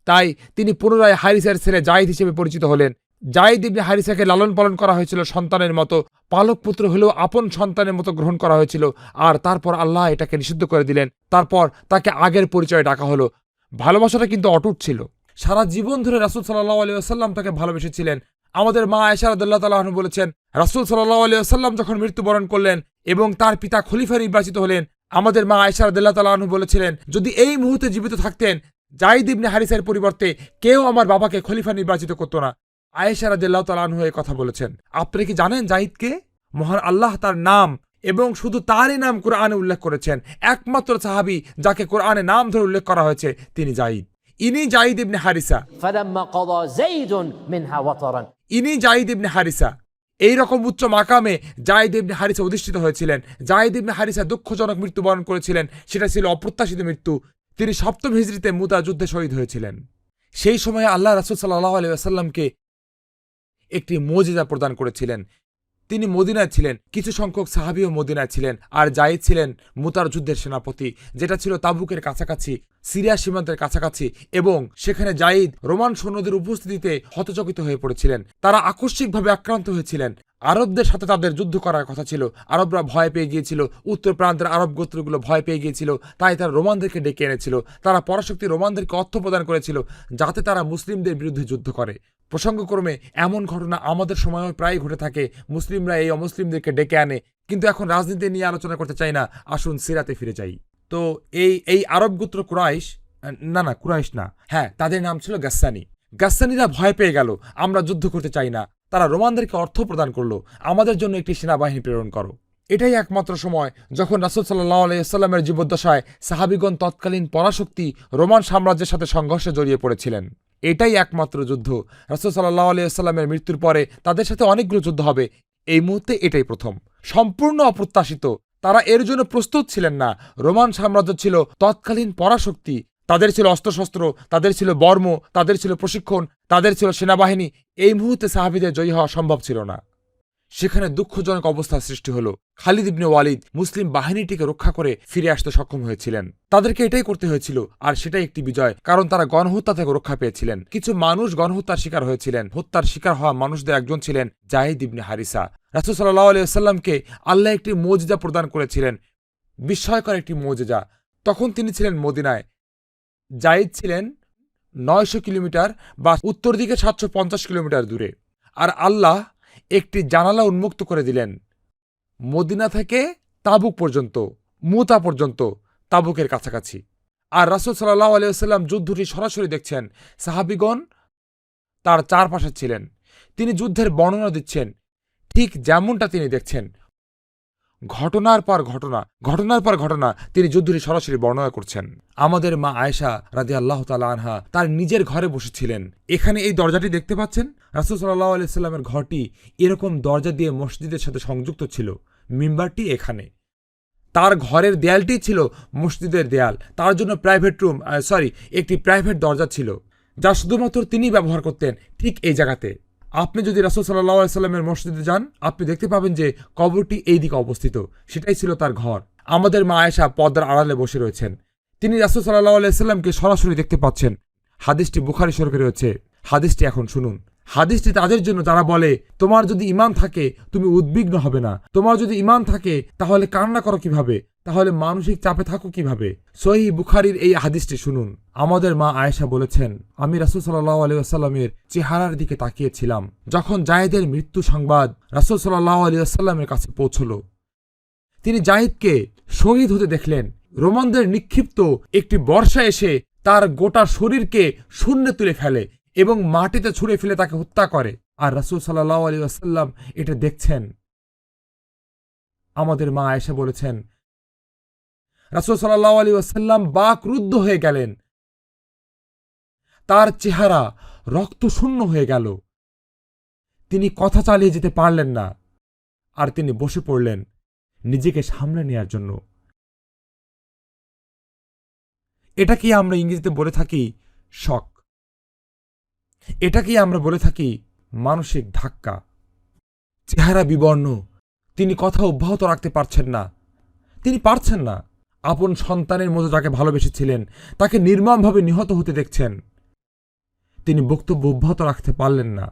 তাই তিনি পুনরায় হারিসার ছেলে যায়েদ হিসেবে পরিচিত হলেন। যায়েদ ইবনে হারিসাকে লালন পালন করা হয়েছিল সন্তানের মতো, পালক পুত্র হলেও আপন সন্তানের মতো গ্রহণ করা হয়েছিল। আর তারপর আল্লাহ এটাকে নিষিদ্ধ করে দিলেন। তারপর তাকে আগের পরিচয়ে ডাকা হলো। ভালোবাসাটা কিন্তু অটুট ছিল। সারা জীবন ধরে রাসূল সাল্লাল্লাহু আলাইহি ওয়াসাল্লাম তাকে ভালোবেসেছিলেন। আমাদের মা আয়েশা রাদিয়াল্লাহু তাআলা আনহা বলেছেন, রাসূল সাল্লাল্লাহু আলাইহি ওয়াসাল্লাম যখন মৃত্যুবরণ করলেন এবং তার পিতা খলিফা নির্বাচিত হলেন, আমাদের মা আয়েশা রাদিয়াল্লাহু তাআলা আনহা বলেছিলেন, যদি এই মুহূর্তে জীবিত থাকতেন যায়েদ ইবনে হারিসার পরিবর্তে কেউ আমার বাবাকে খলিফা নির্বাচিত করতো না। আয়েশা রাদিয়াল্লাহু তাআলা আনহা এই কথা বলেছেন। আপনি কি জানেন যায়েদকে? মহান আল্লাহ তার নাম এবং শুধু তারই নাম কোরআনে উল্লেখ করেছেন। একমাত্র সাহাবী যাকে কোরআনে নাম ধরে উল্লেখ করা হয়েছে তিনি যায়েদ। ইনি যায়েদ ইবনে হারিসা। فلما قضى زيد منها وطرا ইনি যায়েদ ইবনে হারিসা। এইরকম উচ্চ মাকামে যায়েদ ইবনে হারিসা অধিষ্ঠিত হয়েছিলেন। যায়েদ ইবনে হারিসা দুঃখজনক মৃত্যুবরণ করেছিলেন। সেটা ছিল অপ্রত্যাশিত মৃত্যু। তিনি ৭ম হিজরিতে মুতা যুদ্ধে শহীদ হয়েছিলেন। সেই সময়ে আল্লাহ রাসূল সাল্লাল্লাহু আলাইহি ওয়াসাল্লামকে একটি মুজিজা প্রদান করেছিলেন। তিনি মদিনায় ছিলেন, কিছু সংখ্যক সাহাবীও মদিনায় ছিলেন, আর যায়েদ ছিলেন মুতার যুদ্ধের সেনাপতি, যেটা ছিল তাবুকের কাছাকাছি, সিরিয়া সীমান্তের কাছাকাছি, এবং সেখানে যায়েদ রোমান সৈন্যদের উপস্থিতিতে হতচকিত হয়ে পড়েছিলেন। তারা আকস্মিকভাবে আক্রান্ত হয়েছিলেন। আরবদের সাথে তাদের যুদ্ধ করার কথা ছিল। আরবরা ভয় পেয়ে গিয়েছিল, উত্তর প্রান্তের আরব গোত্রগুলো ভয় পেয়ে গিয়েছিল, তাই তারা রোমানদেরকে ডেকে এনেছিল। তারা পরাশক্তি রোমানদেরকে অর্থ প্রদান করেছিল যাতে তারা মুসলিমদের বিরুদ্ধে যুদ্ধ করে। প্রসঙ্গক্রমে এমন ঘটনা আমাদের সময়ও প্রায় ঘটে থাকে। মুসলিমরা এই অমুসলিমদেরকে ডেকে আনে। কিন্তু এখন রাজনীতি নিয়ে আলোচনা করতে চাই না, আসুন সিরাতে ফিরে যাই। তো এই আরব গোত্র কুরাইশ না, হ্যাঁ, তাদের নাম ছিল গাসসানি। গাসসানিরা ভয় পেয়ে গেল, আমরা যুদ্ধ করতে চাই না। তারা রোমানদেরকে অর্থ প্রদান করলো, আমাদের জন্য একটি সেনাবাহিনী প্রেরণ করো। এটাই একমাত্র সময় যখন রাসূল সাল্লাল্লাহু আলাইহি ওয়াসাল্লামের জীবদ্দশায় সাহাবীগণ তৎকালীন পরাশক্তি রোমান সাম্রাজ্যের সাথে সংঘর্ষে জড়িয়ে পড়েছিলেন। এটাই একমাত্র যুদ্ধ। রাসূল সাল্লাল্লাহু আলাইহি ওয়াসাল্লামের মৃত্যুর পরে তাদের সাথে অনেকগুলো যুদ্ধ হবে, এই মুহূর্তে এটাই প্রথম। সম্পূর্ণ অপ্রত্যাশিত। তারা এর জন্য প্রস্তুত ছিলেন না। রোমান সাম্রাজ্য ছিল তৎকালীন পরাশক্তি। তাদের ছিল অস্ত্রশস্ত্র, তাদের ছিল বর্ম, তাদের ছিল প্রশিক্ষণ, তাদের ছিল সেনাবাহিনী। এই মুহূর্তে সাহাবীদের জয়ী হওয়া সম্ভব ছিল না। সেখানে দুঃখজনক অবস্থার সৃষ্টি হলো। খালিদ ইবনে ওয়ালিদ মুসলিম বাহিনীটিকে রক্ষা করে ফিরে আসতে সক্ষম হয়েছিলেন। তাদেরকে এটাই করতে হয়েছিল, আর সেটাই একটি বিজয়, কারণ তারা গণহত্যা থেকে রক্ষা পেয়েছিলেন। কিছু মানুষ গণহত্যার শিকার হয়েছিলেন। হত্যার শিকার হওয়া মানুষদের একজন ছিলেন যায়েদ ইবনে হারিসা। রাসূল সাল্লাল্লাহু আলাইহি ওয়াসাল্লামকে আল্লাহ একটি মুজিজা প্রদান করেছিলেন, বিস্ময়কর একটি মুজিজা। তখন তিনি ছিলেন মদিনায়। যায়েদ ছিলেন ৯০০ কিলোমিটার বা উত্তর দিকে ৭৫০ কিলোমিটার দূরে। আর আল্লাহ একটি জানালা উন্মুক্ত করে দিলেন মদিনা থেকে তাবুক পর্যন্ত, মুতা পর্যন্ত, তাবুকের কাছাকাছি। আর রাসূল সাল্লাল্লাহু আলাইহি ওয়াসাল্লাম যুদ্ধটি সরাসরি দেখছেন। সাহাবীগণ তার চারপাশে ছিলেন। তিনি যুদ্ধের বর্ণনা দিচ্ছেন ঠিক যেমনটা তিনি দেখছেন। ঘটনার পর ঘটনা তিনি যুদ্ধটি সরাসরি বর্ণনা করছেন। আমাদের মা আয়েশা রাদিয়াল্লাহু তাআলা আনহা তার নিজের ঘরে বসেছিলেন। এখানে এই দরজাটি দেখতে পাচ্ছেন, রাসূল সাল্লাল্লাহু আলাইহি ওয়াসাল্লামের ঘরটি এরকম দরজা দিয়ে মসজিদের সাথে সংযুক্ত ছিল। মিম্বারটি এখানে। তার ঘরের দেয়ালটি ছিল মসজিদের দেয়াল। তার জন্য একটি প্রাইভেট দরজা ছিল, যা শুধুমাত্র তিনি ব্যবহার করতেন ঠিক এই জায়গাতে। আপনি যদি রাসূল সাল্লাল্লাহু আলাইহি ওয়াসাল্লামের মসজিদে যান, আপনি দেখতে পাবেন যে কবরটি এই দিকে অবস্থিত। সেটাই ছিল তার ঘর। আমাদের মা আয়েশা পর্দার আড়ালে বসে রয়েছেন। তিনি রাসূল সাল্লাল্লাহু আলাইহি ওয়াসাল্লামকে সরাসরি দেখতে পাচ্ছেন। হাদিসটি বুখারী শরীফে রয়েছে। হাদিসটি এখন শুনুন। হাদিসটি তাদের জন্য যারা বলে, তোমার যদি ঈমান থাকে তুমি উদ্বিগ্ন হবে না, তোমার যদি ঈমান থাকে তাহলে কান্না করো কিভাবে, তাহলে মানসিক চাপে থাকো কিভাবে। সহিহ বুখারীর এই হাদিসটি শুনুন। আমাদের মা আয়েশা বলেছেন, আমি রাসূল সাল্লাল্লাহু আলাইহি ওয়াসাল্লামের চেহারার দিকে তাকিয়েছিলাম যখন যায়েদের মৃত্যু সংবাদ রাসূল সাল্লাল্লাহু আলাইহি ওয়াসাল্লামের কাছে পৌঁছল। তিনি যায়েদকে শহীদ হতে দেখলেন। রোমানদের নিক্ষিপ্ত একটি বর্ষা এসে তার গোটা শরীরকে শূন্যে তুলে ফেলে এবং মাটিতে ছুঁড়ে ফেলে তাকে হত্যা করে। আর রাসূল সাল্লাল্লাহু আলাইহি ওয়াসাল্লাম এটা দেখছেন। আমাদের মা আয়েশা বলেছেন, রাসূল সাল্লাল্লাহু আলাইহি ওয়াসাল্লাম বাকরুদ্ধ হয়ে গেলেন। তার চেহারা রক্তশূন্য হয়ে গেল। তিনি কথা চালিয়ে যেতে পারলেন না, আর তিনি বসে পড়লেন নিজেকে সামলে নেয়ার জন্য। এটাকে আমরা ইংরেজিতে বলে থাকি শক। এটাকেই আমরা বলে থাকি মানসিক ধাক্কা। চেহারা বিবর্ণ। তিনি কথা অব্যাহত রাখতে পারছেন না। তিনি পারছেন না। আপন সন্তানের মতো যাকে ভালোবেসেছিলেন তাকে নির্মমভাবে নিহত হতে দেখছেন। তিনি বক্তব্য অব্যাহত রাখতে পারলেন না।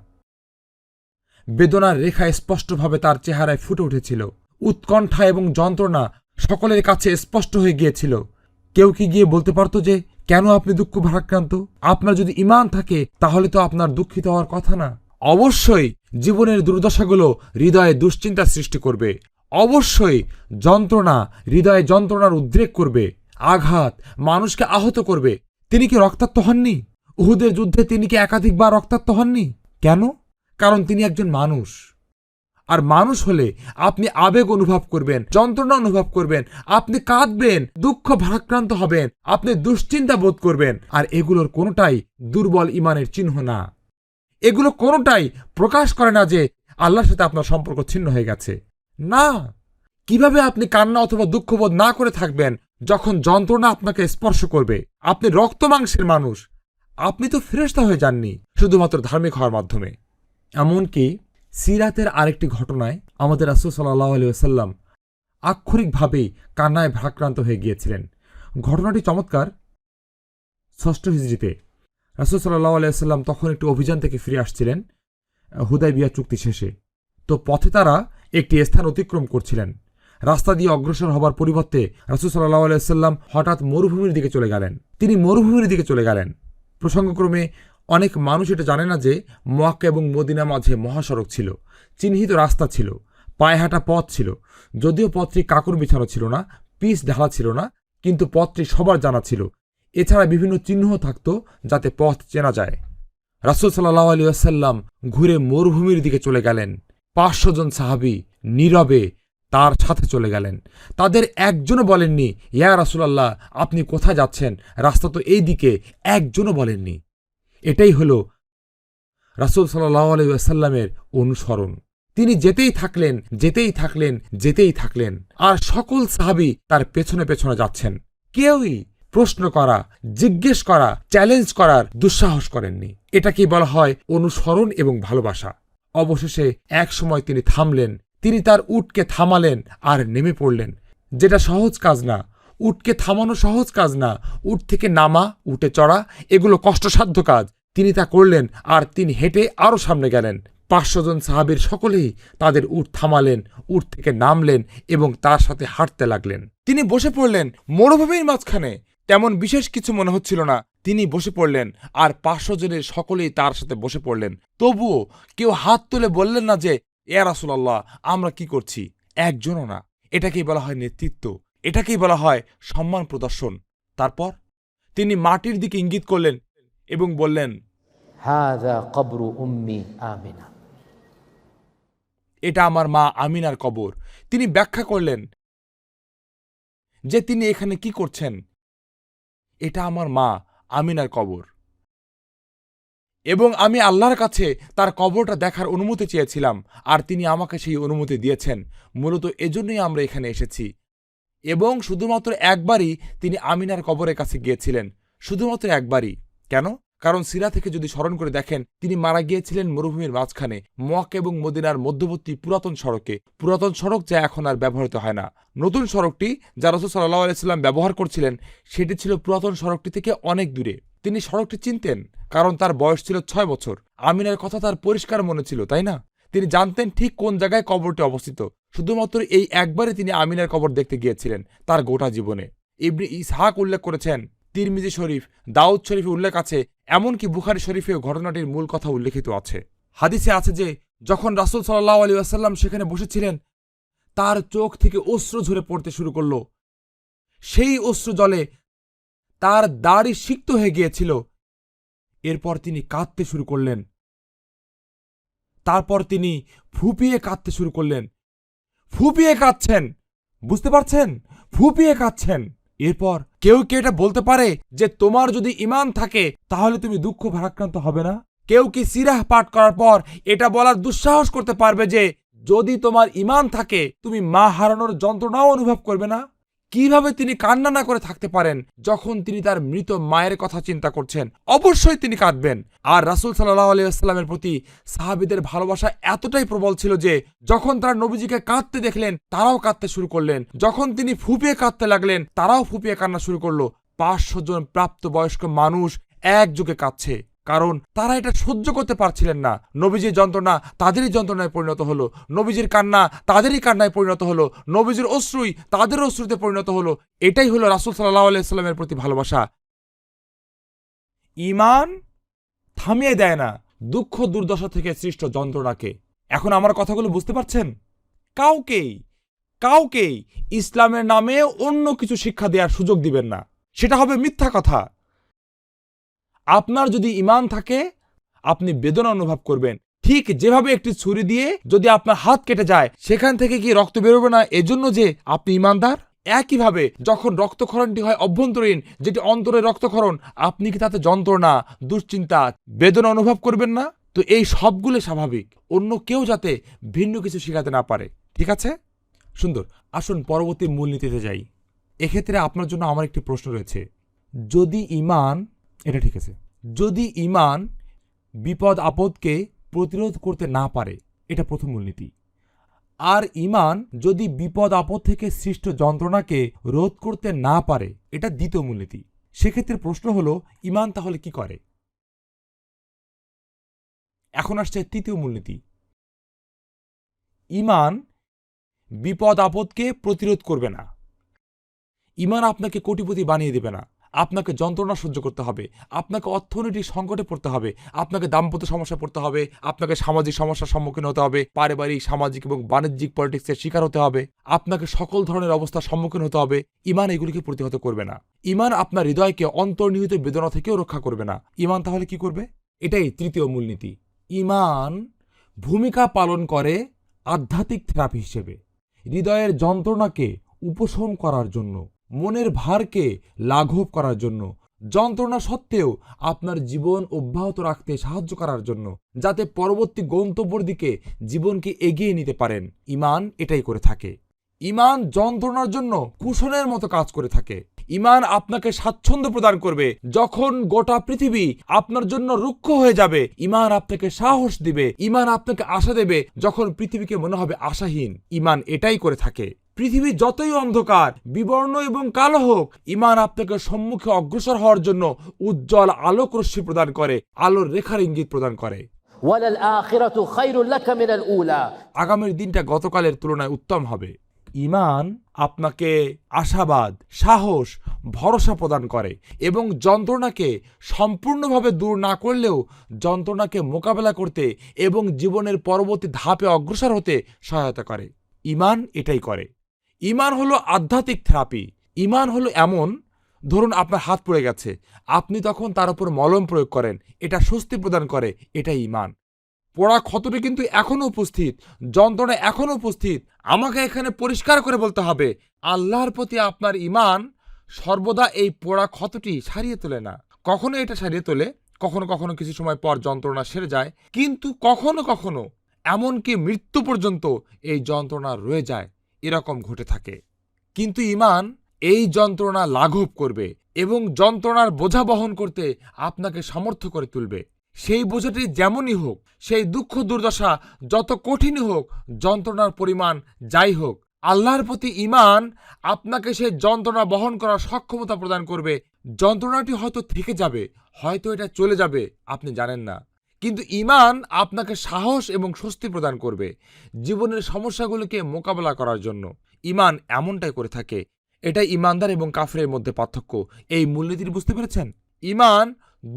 বেদনার রেখা স্পষ্টভাবে তার চেহারায় ফুটে উঠেছিল। উৎকণ্ঠা এবং যন্ত্রণা সকলের কাছে স্পষ্ট হয়ে গিয়েছিল। কেউ কি গিয়ে বলতে পারত যে কেন আপনি দুঃখ ভারাক্রান্ত? আপনার যদি ঈমান থাকে তাহলে তো আপনার দুঃখিত হওয়ার কথা না। অবশ্যই জীবনের দুর্দশাগুলো হৃদয়ে দুশ্চিন্তা সৃষ্টি করবে। অবশ্যই যন্ত্রণা হৃদয়ে যন্ত্রণার উদ্রেক করবে, আঘাত মানুষকে আহত করবে। তিনি কি রক্তাক্ত হননি? উহুদের যুদ্ধে তিনি কি একাধিকবার রক্তাক্ত হননি? কেন? কারণ তিনি একজন মানুষ। আর মানুষ হলে আপনি আবেগ অনুভব করবেন, যন্ত্রণা অনুভব করবেন, আপনি কাঁদবেন, দুঃখ ভারাক্রান্ত হবেন, আপনি দুশ্চিন্তা বোধ করবেন। আর এগুলোর কোনোটাই দুর্বল ঈমানের চিহ্ন না। এগুলো কোনোটাই প্রকাশ করে না যে আল্লাহর সাথে আপনার সম্পর্ক ছিন্ন হয়ে গেছে। না। কিভাবে আপনি কান্না অথবা দুঃখবোধ না করে থাকবেন যখন যন্ত্রণা আপনাকে স্পর্শ করবে? আপনি রক্ত মাংসের মানুষ। আপনি তো ফেরেশতা হয়ে যাননি শুধুমাত্র ধার্মিক হওয়ার মাধ্যমে। এমনকি সিরাতের আরেকটি ঘটনায় আমাদের রাসূল সাল্লাল্লাহু আলাইহি ওয়াসাল্লাম আক্ষরিকভাবেই কান্নায় ভারাক্রান্ত হয়ে গিয়েছিলেন। ঘটনাটি চমৎকার। ৬ষ্ঠ হিজরিতে রাসূল সাল্লাল্লাহু আলাইহি ওয়াসাল্লাম তখন একটি অভিযান থেকে ফিরে আসছিলেন হুদায়বিয়া চুক্তি শেষে। তো পথে তারা একটি স্থান অতিক্রম করছিলেন। রাস্তা দিয়ে অগ্রসর হবার পরিবর্তে রাসূল সাল্লাল্লাহু আলাইহি ওয়াসাল্লাম হঠাৎ মরুভূমির দিকে চলে গেলেন। তিনি মরুভূমির দিকে চলে গেলেন। প্রসঙ্গক্রমে অনেক মানুষ এটা জানে না যে মক্কা এবং মদিনা মাঝে মহাসড়ক ছিল, চিহ্নিত রাস্তা ছিল, পায়ে হাঁটা পথ ছিল। যদিও পথটি কাকর বিছানো ছিল না, পিচ ঢালা ছিল না, কিন্তু পথটি সবার জানা ছিল। এছাড়া বিভিন্ন চিহ্ন থাকত যাতে পথ চেনা যায়। রাসূল সাল্লাল্লাহু আলাইহি ওয়াসাল্লাম ঘুরে মরুভূমির দিকে চলে গেলেন। ৫০০ জন সাহাবী নীরবে তার সাথে চলে গেলেন। তাদের একজনও বলেননি, ইয়া রাসূলুল্লাহ আপনি কোথায় যাচ্ছেন, রাস্তা তো এই দিকে। একজনও বলেননি। এটাই হলো রাসূল সাল্লাল্লাহু আলাইহি ওয়াসাল্লামের অনুসরণ। তিনি যেতেই থাকলেন, যেতেই থাকলেন, যেতেই থাকলেন। আর সকল সাহাবী তার পেছনে পেছনে যাচ্ছেন। কেউই প্রশ্ন করা, জিজ্ঞেস করা, চ্যালেঞ্জ করার দুঃসাহস করেননি। এটাকেই বলা হয় অনুসরণ এবং ভালোবাসা। অবশেষে এক সময় তিনি থামলেন। তিনি তার উটকে থামালেন আর নেমে পড়লেন, যেটা সহজ কাজ না। উটকে থামানো সহজ কাজ না। উট থেকে নামা, উটে চড়া এগুলো কষ্টসাধ্য কাজ। তিনি তা করলেন আর তিনি হেঁটে আরও সামনে গেলেন। ৫০০ জন সাহাবীর সকলেই তাদের উট থামালেন, উট থেকে নামলেন এবং তার সাথে হাঁটতে লাগলেন। তিনি বসে পড়লেন মরুভূমির মাঝখানে। তেমন বিশেষ কিছু মনে হচ্ছিল না। তিনি বসে পড়লেন আর ৫০০ জনের সকলেই তার সাথে বসে পড়লেন। তবুও কেউ হাত তুলে বললেন না যে ইয়া রাসূলুল্লাহ আমরা কি করছি। একজনও না। এটাকেই বলা হয় নেতৃত্ব, এটাকেই বলা হয় সম্মান প্রদর্শন। তারপর তিনি মাটির দিকে ইঙ্গিত করলেন এবং বললেন, হাযা কবরু উম্মি আমিনা। এটা আমার মা আমিনার কবর। তিনি ব্যাখ্যা করলেন যে তিনি এখানে কি করছেন। এটা আমার মা আমিনার কবর এবং আমি আল্লাহর কাছে তার কবরটা দেখার অনুমতি চেয়েছিলাম আর তিনি আমাকে সেই অনুমতি দিয়েছেন। মূলত এজন্যই আমরা এখানে এসেছি। এবং শুধুমাত্র একবারই তিনি আমিনার কবরের কাছে গিয়েছিলেন, শুধুমাত্র একবারই। কেন? কারণ সিরা থেকে যদি স্মরণ করে দেখেন তিনি মারা গিয়েছিলেন মরুভূমির মাঝখানে, মক্কা এবং মদিনার মধ্যবর্তী পুরাতন সড়কে। পুরাতন সড়ক যা এখন আর ব্যবহৃত হয় না। নতুন সড়কটি যা রাসূল সাল্লাল্লাহু আলাইহি ওয়াসাল্লাম ব্যবহার করছিলেন সেটি ছিল পুরাতন সড়কটি থেকে অনেক দূরে। তিনি সড়কটি চিনতেন কারণ তার বয়স ছিল ৬ বছর। আমিনার কথা তার পরিষ্কার মনে ছিল, তাই না? তিনি জানতেন ঠিক কোন জায়গায় কবরটি অবস্থিত। শুধুমাত্র এই একবারে তিনি আমিনার কবর দেখতে গিয়েছিলেন তার গোটা জীবনে। ইবনে ইসহাক উল্লেখ করেছেন, তিরমিজি শরীফ, দাউদ শরীফে উল্লেখ আছে, এমনকি বুখারী শরীফেও ঘটনাটির মূল কথা উল্লেখিত আছে। হাদিসে আছে যে যখন রাসূল সাল্লাল্লাহু আলাইহি ওয়াসাল্লাম সেখানে বসেছিলেন তার চোখ থেকে অশ্রু ঝরে পড়তে শুরু করল। সেই অশ্রু জলে তার দাড়ি সিক্ত হয়ে গিয়েছিল। এরপর তিনি কাঁদতে শুরু করলেন। তারপর তিনি ফুঁপিয়ে কাঁদতে শুরু করলেন। ফুঁপিয়ে কাঁদছেন, বুঝতে পারছেন? ফুঁপিয়ে কাঁদছেন। এরপর কেউ কি এটা বলতে পারে যে তোমার যদি ঈমান থাকে তাহলে তুমি দুঃখ ভারাক্রান্ত হবে না? কেউ কি সিরাহ পাঠ করার পর এটা বলার দুঃসাহস করতে পারবে যে যদি তোমার ঈমান থাকে তুমি মা হারানোর যন্ত্রণাও অনুভব করবে না? কিভাবে তিনি কান্না না করে থাকতে পারেন যখন তিনি তার মৃত মায়ের কথা চিন্তা করছেন? অবশ্যই তিনি কাঁদবেন। আর রাসূল সাল্লাল্লাহু আলাইহি ওয়াসাল্লামের প্রতি সাহাবীদের ভালোবাসা এতটাই প্রবল ছিল যে যখন তারা নবীজিকে কাঁদতে দেখলেন তারাও কাঁদতে শুরু করলেন। যখন তিনি ফুঁপিয়ে কাঁদতে লাগলেন তারাও ফুঁপিয়ে কান্না শুরু করলো। ৫০০ জন প্রাপ্তবয়স্ক মানুষ একযোগে কাঁদছে, কারণ তারা এটা সহ্য করতে পারছিলেন না। নবীজির যন্ত্রণা তাদেরই যন্ত্রণায় পরিণত হলো, নবীজির কান্না তাদেরই কান্নায় পরিণত হলো, নবীজির অশ্রুই তাদের অশ্রুতে পরিণত হলো। এটাই হলো রাসূল সাল্লাল্লাহু আলাইহি ওয়াসাল্লামের প্রতি ভালোবাসা। ঈমান থামিয়ে দেয় না দুঃখ দুর্দশা থেকে সৃষ্ট যন্ত্রণাকে। এখন আমার কথাগুলো বুঝতে পারছেন? কাউকেই ইসলামের নামে অন্য কিছু শিক্ষা দেওয়ার সুযোগ দিবেন না, সেটা হবে মিথ্যা কথা। আপনার যদি ঈমান থাকে আপনি বেদনা অনুভব করবেন, ঠিক যেভাবে একটি ছুরি দিয়ে যদি আপনার হাত কেটে যায় সেখান থেকে কি রক্ত বেরোবে না এজন্য যে আপনি ঈমানদার? একইভাবে যখন রক্তক্ষরণটি হয় অভ্যন্তরীণ, যেটি অন্তরের রক্তক্ষরণ, আপনি কি তাতে যন্ত্রণা, দুশ্চিন্তা, বেদনা অনুভব করবেন না? তো এই সবগুলো স্বাভাবিক, অন্য কেউ যাতে ভিন্ন কিছু শেখাতে না পারে। ঠিক আছে, সুন্দর। আসুন পরবর্তী মূলনীতিতে যাই। এক্ষেত্রে আপনার জন্য আমার একটি প্রশ্ন রয়েছে। যদি ঈমান, এটা ঠিক আছে, যদি ঈমান বিপদ আপদকে প্রতিরোধ করতে না পারে, এটা প্রথম মূলনীতি। আর ঈমান যদি বিপদ আপদ থেকে সৃষ্ট যন্ত্রণাকে রোধ করতে না পারে, এটা দ্বিতীয় মূলনীতি। সেক্ষেত্রে প্রশ্ন হলো ঈমান তাহলে কি করে? এখন আসছে তৃতীয় মূলনীতি। ঈমান বিপদ আপদকে প্রতিরোধ করবে না। ঈমান আপনাকে কোটিপতি বানিয়ে দেবে না। আপনাকে যন্ত্রণা সহ্য করতে হবে, আপনাকে অর্থনৈতিক সংকটে পড়তে হবে, আপনাকে দাম্পত্য সমস্যা পড়তে হবে, আপনাকে সামাজিক সমস্যার সম্মুখীন হতে হবে, পারিবারিক, সামাজিক এবং বাণিজ্যিক পলিটিক্সের শিকার হতে হবে, আপনাকে সকল ধরনের অবস্থার সম্মুখীন হতে হবে। ঈমান এগুলিকে প্রতিহত করবে না। ঈমান আপনার হৃদয়কে অন্তর্নিহিত বেদনা থেকেও রক্ষা করবে না। ঈমান তাহলে কি করবে? এটাই তৃতীয় মূলনীতি। ঈমান ভূমিকা পালন করে আধ্যাত্মিক থেরাপি হিসেবে, হৃদয়ের যন্ত্রণাকে উপশম করার জন্য, মনের ভারকে লাঘব করার জন্য, যন্ত্রণা সত্ত্বেও আপনার জীবন অব্যাহত রাখতে সাহায্য করার জন্য, যাতে পরবর্তী গন্তব্যের দিকে জীবনকে এগিয়ে নিতে পারেন। ঈমান এটাই করে থাকে। ঈমান যন্ত্রণার জন্য কুশনের মতো কাজ করে থাকে। ঈমান আপনাকে স্বাচ্ছন্দ্য প্রদান করবে যখন গোটা পৃথিবী আপনার জন্য রুক্ষ হয়ে যাবে। ঈমান আপনাকে সাহস দিবে, ঈমান আপনাকে আশা দেবে যখন পৃথিবীকে মনে হবে আশাহীন। ঈমান এটাই করে থাকে। পৃথিবী যতই অন্ধকার, বিবর্ণ এবং কালো হোক, ঈমান আপনাকে সম্মুখে অগ্রসর হওয়ার জন্য উজ্জ্বল আলোক রশ্মি প্রদান করে, আলোর রেখার ইঙ্গিত প্রদান করে। ওয়ালাল-আখিরাতু খায়রুল লাকা মিনাল উলা, আগামীর দিনটা গতকালের তুলনায় উত্তম হবে। ঈমান আপনাকে আশাবাদ, সাহস, ভরসা প্রদান করে এবং যন্ত্রণাকে সম্পূর্ণভাবে দূর না করলেও যন্ত্রণাকে মোকাবেলা করতে এবং জীবনের পরবর্তী ধাপে অগ্রসর হতে সহায়তা করে। ঈমান এটাই করে। ঈমান হলো আধ্যাত্মিক থেরাপি। ঈমান হলো এমন, ধরুন আপনার হাত পড়ে গেছে, আপনি তখন তার উপর মলম প্রয়োগ করেন, এটা স্বস্তি প্রদান করে, এটাই ঈমান। পোড়া ক্ষতটি কিন্তু এখনো উপস্থিত, যন্ত্রণা এখনো উপস্থিত। আমাকে এখানে পরিষ্কার করে বলতে হবে, আল্লাহর প্রতি আপনার ঈমান সর্বদা এই পোড়া ক্ষতটি সারিয়ে তোলে না। কখনো এটা সারিয়ে তোলে, কখনো কখনো কিছু সময় পর যন্ত্রণা সেরে যায়, কিন্তু কখনো কখনো এমনকি মৃত্যু পর্যন্ত এই যন্ত্রণা রয়ে যায়, এরকম ঘটে থাকে। কিন্তু ঈমান এই যন্ত্রণা লাঘব করবে এবং যন্ত্রণার বোঝা বহন করতে আপনাকে সামর্থ্য করে তুলবে। সেই বোঝাটি যেমনই হোক, সেই দুঃখ দুর্দশা যত কঠিনই হোক, যন্ত্রণার পরিমাণ যাই হোক, আল্লাহর প্রতি ঈমান আপনাকে সেই যন্ত্রণা বহন করার সক্ষমতা প্রদান করবে। যন্ত্রণাটি হয়তো থেকে যাবে, হয়তো এটা চলে যাবে, আপনি জানেন না, কিন্তু ঈমান আপনাকে সাহস এবং স্বস্তি প্রদান করবে জীবনের সমস্যাগুলোকে মোকাবেলা করার জন্য। ঈমান এমনটাই করে থাকে। এটাই ঈমানদার এবং কাফেরের মধ্যে পার্থক্য। এই মূলনীতি বুঝতে পেরেছেন? ঈমান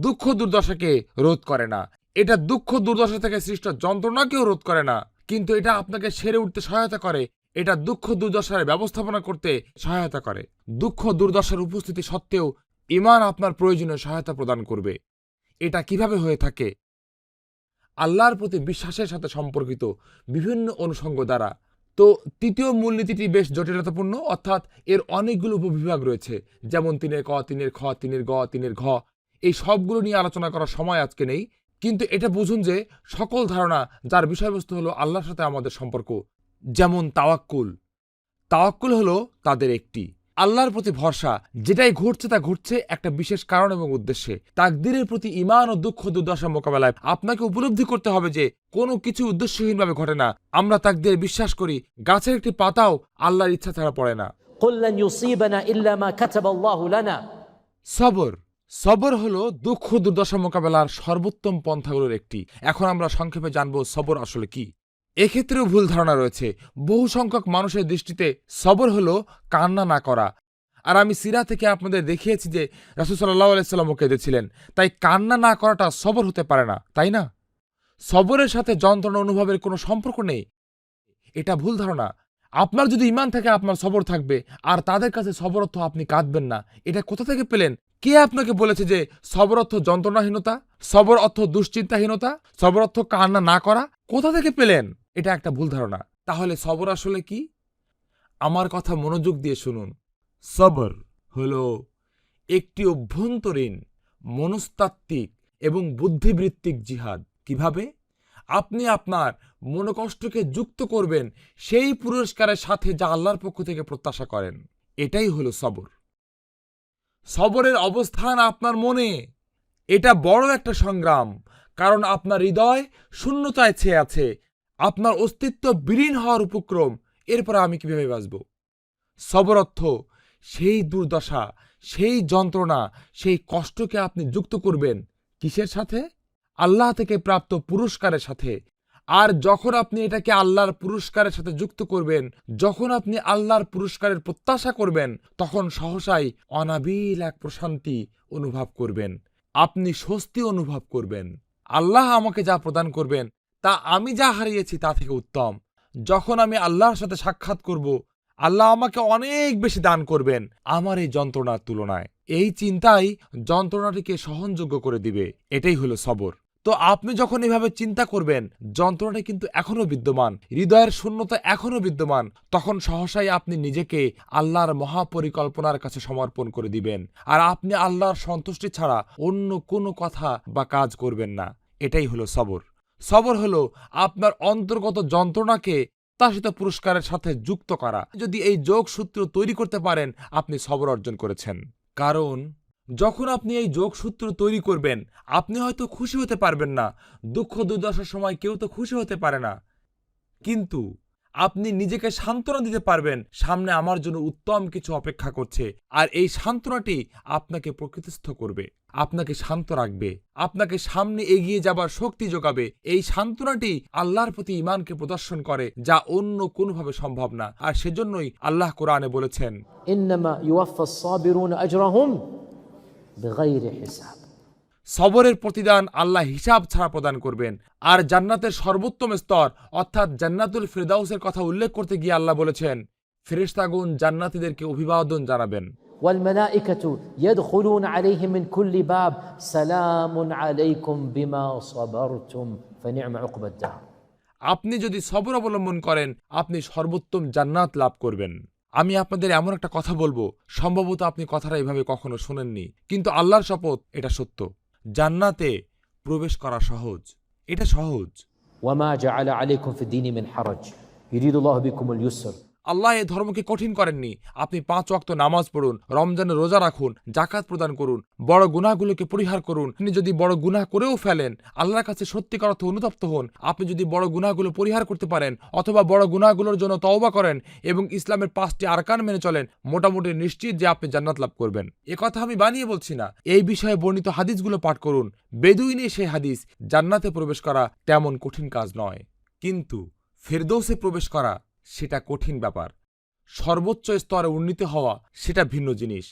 দুঃখ দুর্দশাকে রোধ করে না, এটা দুঃখ দুর্দশা থেকে সৃষ্ট যন্ত্রণাকেও রোধ করে না, কিন্তু এটা আপনাকে সেরে উঠতে সহায়তা করে, এটা দুঃখ দুর্দশার ব্যবস্থাপনা করতে সহায়তা করে। দুঃখ দুর্দশার উপস্থিতি সত্ত্বেও ঈমান আপনার প্রয়োজনীয় সহায়তা প্রদান করবে। এটা কিভাবে হয়ে থাকে? আল্লাহর প্রতি বিশ্বাসের সাথে সম্পর্কিত বিভিন্ন অনুষঙ্গ দ্বারা। তো তৃতীয় মূলনীতিটি বেশ জটিলতাপূর্ণ, অর্থাৎ এর অনেকগুলো উপবিভাগ রয়েছে, যেমন 3-এর ক, 3-এর খ, 3-এর গ, 3-এর ঘ। এই সবগুলো নিয়ে আলোচনা করার সময় আজকে নেই, কিন্তু এটা বুঝুন যে সকল ধারণা যার বিষয়বস্তু হলো আল্লাহর সাথে আমাদের সম্পর্ক। যেমন তাওয়াক্কুল। তাওয়াক্কুল হলো তাদের একটি আল্লাহর প্রতি ভরসা, যেটাই ঘটছে তা ঘটছে একটা বিশেষ কারণ এবং উদ্দেশ্যে। তাকদীরের প্রতি ঈমান ও দুঃখ দুর্দশা মোকাবেলায় আপনাকে উপলব্ধি করতে হবে যে কোনো কিছু উদ্দেশ্যহীনভাবে ঘটে না। আমরা তাকদীরে বিশ্বাস করি, গাছের একটি পাতাও আল্লাহর ইচ্ছা ছাড়া পড়ে না। কুল লান ইউসিবানা ইল্লা মা কাতাবাল্লাহু লানা। সবর। সবর হলো দুঃখ দুর্দশা মোকাবেলার সর্বোত্তম পন্থাগুলোর একটি। এখন আমরা সংক্ষেপে জানবো সবর আসলে কি। এক্ষেত্রেও ভুল ধারণা রয়েছে। বহু সংখ্যক মানুষের দৃষ্টিতে সবর হলো কান্না না করা, আর আমি সিরা থেকে আপনাদের দেখিয়েছি যে রাসূল সাল্লাল্লাহু আলাইহি ওয়াসাল্লামও কেঁদেছিলেন। তাই কান্না না করাটা সবর হতে পারে না, তাই না? সবরের সাথে যন্ত্রণা অনুভবের কোনো সম্পর্ক নেই, এটা ভুল ধারণা। আপনার যদি ঈমান থাকে আপনার সবর থাকবে, আর তাদের কাছে সবর অর্থ আপনি কাঁদবেন না। এটা কোথা থেকে পেলেন? কে আপনাকে বলেছে যে সবর অর্থ যন্ত্রণাহীনতা, সবর অর্থ দুশ্চিন্তাহীনতা, সবর অর্থ কান্না না করা? কোথা থেকে পেলেন? এটা একটা ভুল ধারণা। তাহলে সবর আসলে কি? আমার কথা মনোযোগ দিয়ে শুনুন। সবর হলো একটি অভ্যন্তরীণ, মনস্তাত্ত্বিক এবং বুদ্ধিবৃত্তিক জিহাদ। কিভাবে? আপনি আপনার মনোকষ্টকে যুক্ত করবেন সেই পুরস্কারের সাথে যা আল্লাহর পক্ষ থেকে প্রত্যাশা করেন। এটাই হলো সবর। সবরের অবস্থান আপনার মনে। এটা বড় একটা সংগ্রাম, কারণ আপনার হৃদয় শূন্যতায় ছেয়ে আছে, আপনার অস্তিত্ব বিলীন হওয়ার উপক্রম। এরপরে আমি কিভাবে বাঁচব? সবর অর্থ সেই দুর্দশা, সেই যন্ত্রণা, সেই কষ্টকে আপনি যুক্ত করবেন কিসের সাথে? আল্লাহ থেকে প্রাপ্ত পুরস্কারের সাথে। আর যখন আপনি এটাকে আল্লাহর পুরস্কারের সাথে যুক্ত করবেন, যখন আপনি আল্লাহর পুরস্কারের প্রত্যাশা করবেন, তখন সহসাই অনাবিল এক প্রশান্তি অনুভব করবেন। আপনি স্বস্তি অনুভব করবেন। আল্লাহ আমাকে যা প্রদান করবেন তা আমি যা হারিয়েছি তা থেকে উত্তম। যখন আমি আল্লাহর সাথে সাক্ষাৎ করব, আল্লাহ আমাকে অনেক বেশি দান করবেন আমার এই যন্ত্রণার তুলনায়। এই চিন্তাই যন্ত্রণাটিকে সহনযোগ্য করে দিবে। এটাই হলো সবর। তো আপনি যখন এভাবে চিন্তা করবেন, যন্ত্রণাটা কিন্তু এখনো বিদ্যমান, হৃদয়ের শূন্যতা এখনো বিদ্যমান, তখন সহসাই আপনি নিজেকে আল্লাহর মহাপরিকল্পনার কাছে সমর্পণ করে দিবেন। আর আপনি আল্লাহর সন্তুষ্টি ছাড়া অন্য কোনো কথা বা কাজ করবেন না। এটাই হলো সবর। সবর হলো আপনার অন্তর্গত যন্ত্রণাকে প্রত্যাশিত পুরস্কারের সাথে যুক্ত করা। যদি এই যোগসূত্র তৈরি করতে পারেন, আপনি সবর অর্জন করেছেন। কারণ যখন আপনি এই যোগসূত্র তৈরি করবেন, আপনি হয়তো খুশি হতে পারবেন না। দুঃখ দুর্দশার সময় কেউ তো খুশি হতে পারে না, কিন্তু আপনি নিজেকে সান্ত্বনা দিতে পারবেন, সামনে আমার জন্য উত্তম কিছু অপেক্ষা করছে। আর এই সান্ত্বনাটি আপনাকে প্রকৃতিস্থ করবে, আপনাকে শান্ত রাখবে, আপনাকে সামনে এগিয়ে যাবার শক্তি যোগাবে। এই সান্ত্বনাটি আল্লাহর প্রতি ঈমানকে প্রদর্শন করে, যা অন্য কোনোভাবে সম্ভব না। আর সেজন্যই আল্লাহ কোরআনে বলেছেন, ইন্নামা ইউওয়াফাস সাবিরুনা আজরাহুম বিগাইরি হিসাব। সবরের প্রতিদান আল্লাহ হিসাব ছাড়া প্রদান করবেন। আর জান্নাতের সর্বোত্তম স্তর অর্থাৎ জান্নাতুল ফিরদাউসের কথা উল্লেখ করতে গিয়ে আল্লাহ বলেছেন, ফেরেশতাগণ জান্নাতীদেরকে অভিবাদন জানাবেন। والملائكة يدخلون عليهم من كل باب سلام عليكم بما صبرتم فنعم عقبى الدار। আপনি যদি সবর অবলম্বন করেন, আপনি সর্বোত্তম জান্নাত লাভ করবেন। আমি আপনাদের এমন একটা কথা বলবো, সম্ভবত আপনি কথাটা এভাবে কখনো শোনেননি, কিন্তু আল্লাহর শপথ এটা সত্য। জান্নাতে প্রবেশ করা সহজ, এটা সহজ। وما جعل عليكم في الدين من حرج يريد الله بكم اليسر। আল্লাহ এই ধর্মকে কঠিন করেননি। আপনি 5 ওয়াক্ত নামাজ পড়ুন, রমজানের রোজা রাখুন, জাকাত প্রদান করুন, বড় গুনাহগুলোকে পরিহার করুন। আপনি যদি বড় গুনাহ করেও ফেলেন, আল্লাহর কাছে সত্যিকার অর্থে অনুতপ্ত হন। আপনি যদি বড় গুনাহগুলো পরিহার করতে পারেন, অথবা বড় গুনাহগুলোর জন্য তওবা করেন এবং ইসলামের 5টি আরকান মেনে চলেন, মোটামুটি নিশ্চিত যে আপনি জান্নাত লাভ করবেন। এ কথা আমি বানিয়ে বলছি না। এই বিষয়ে বর্ণিত হাদিসগুলো পাঠ করুন। বেদুইনে সেই হাদিস, জান্নাতে প্রবেশ করা তেমন কঠিন কাজ নয়, কিন্তু ফেরদৌসে প্রবেশ করা সেটা কঠিন ব্যাপার। সর্বোচ্চ স্তরে উন্নীত হওয়া সেটা ভিন্ন জিনিস।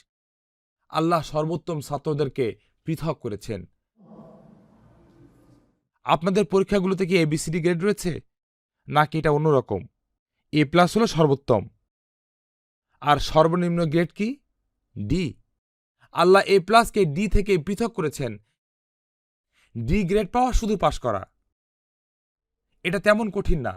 আল্লাহ সর্বোত্তম ছাত্রদেরকে পৃথক করেছেন। আপনাদের পরীক্ষাগুলোতে কি ABCD গ্রেড রয়েছে, নাকি এটা অন্যরকম? A+ হলো সর্বোত্তম, আর সর্বনিম্ন গ্রেড কি? D। Allah A+ K D থেকে পৃথক করেছেন। D গ্রেড পাওয়া শুধু পাশ করা, এটা তেমন কঠিন না।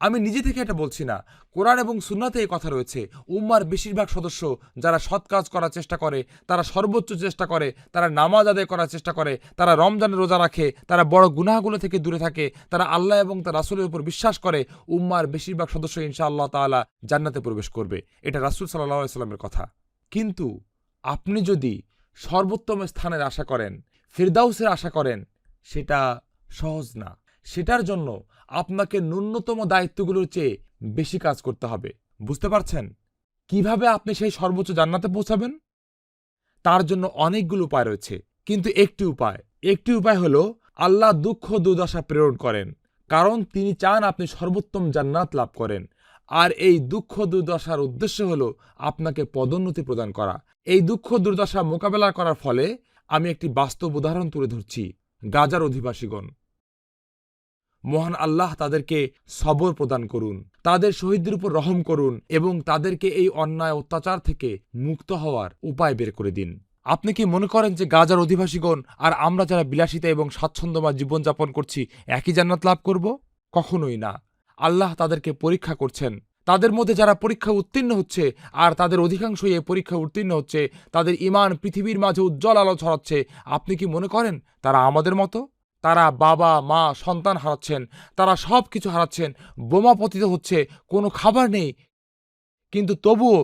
আমি নিজে থেকে এটা বলছি না, কোরআন এবং সুন্নাতে এই কথা রয়েছে। উম্মার বেশিরভাগ সদস্য যারা সৎ কাজ করার চেষ্টা করে, তারা সর্বোচ্চ চেষ্টা করে, তারা নামাজ আদায় করার চেষ্টা করে, তারা রমজানের রোজা রাখে, তারা বড় গুনাহগুলো থেকে দূরে থাকে, তারা আল্লাহ এবং তার রাসূলের উপর বিশ্বাস করে, উম্মার বেশিরভাগ সদস্য ইনশাআল্লাহ তাআলা জান্নাতে প্রবেশ করবে। এটা রাসূল সাল্লাল্লাহু আলাইহি ওয়াসাল্লামের কথা। কিন্তু আপনি যদি সর্বোত্তম স্থানের আশা করেন, ফিরদাউসের আশা করেন, সেটা সহজ না। সেটার জন্য আপনাকে ন্যূনতম দায়িত্বগুলোর চেয়ে বেশি কাজ করতে হবে। বুঝতে পারছেন কিভাবে আপনি সেই সর্বোচ্চ জান্নাতে পৌঁছাবেন? তার জন্য অনেকগুলো উপায় রয়েছে, কিন্তু একটি উপায় হলো আল্লাহ দুঃখ দুর্দশা প্রেরণ করেন, কারণ তিনি চান আপনি সর্বোত্তম জান্নাত লাভ করেন। আর এই দুঃখ দুর্দশার উদ্দেশ্য হলো আপনাকে পদোন্নতি প্রদান করা। এই দুঃখ দুর্দশা মোকাবেলা করার ফলে আমি একটি বাস্তব উদাহরণ তুলে ধরছি। গাজার অধিবাসীগণ, মহান আল্লাহ তাদেরকে সবর প্রদান করুন, তাদের শহীদদের উপর রহম করুন এবং তাদেরকে এই অন্যায় অত্যাচার থেকে মুক্ত হওয়ার উপায় বের করে দিন। আপনি কি মনে করেন যে গাজার অধিবাসীগণ আর আমরা যারা বিলাসিতা এবং স্বাচ্ছন্দ্যময় জীবনযাপন করছি একই জান্নাত লাভ করব? কখনোই না। আল্লাহ তাদেরকে পরীক্ষা করছেন। তাদের মধ্যে যারা পরীক্ষা উত্তীর্ণ হচ্ছে আর তাদের অধিকাংশই এই পরীক্ষা উত্তীর্ণ হচ্ছে, তাদের ঈমান পৃথিবীর মাঝে উজ্জ্বল আলো ছড়াচ্ছে, আপনি কি মনে করেন তারা আমাদের মতো? তারা বাবা মা সন্তান হারাচ্ছেন, তারা সব কিছু হারাচ্ছেন, বোমা পতিত হচ্ছে, কোনো খাবার নেই, কিন্তু তবুও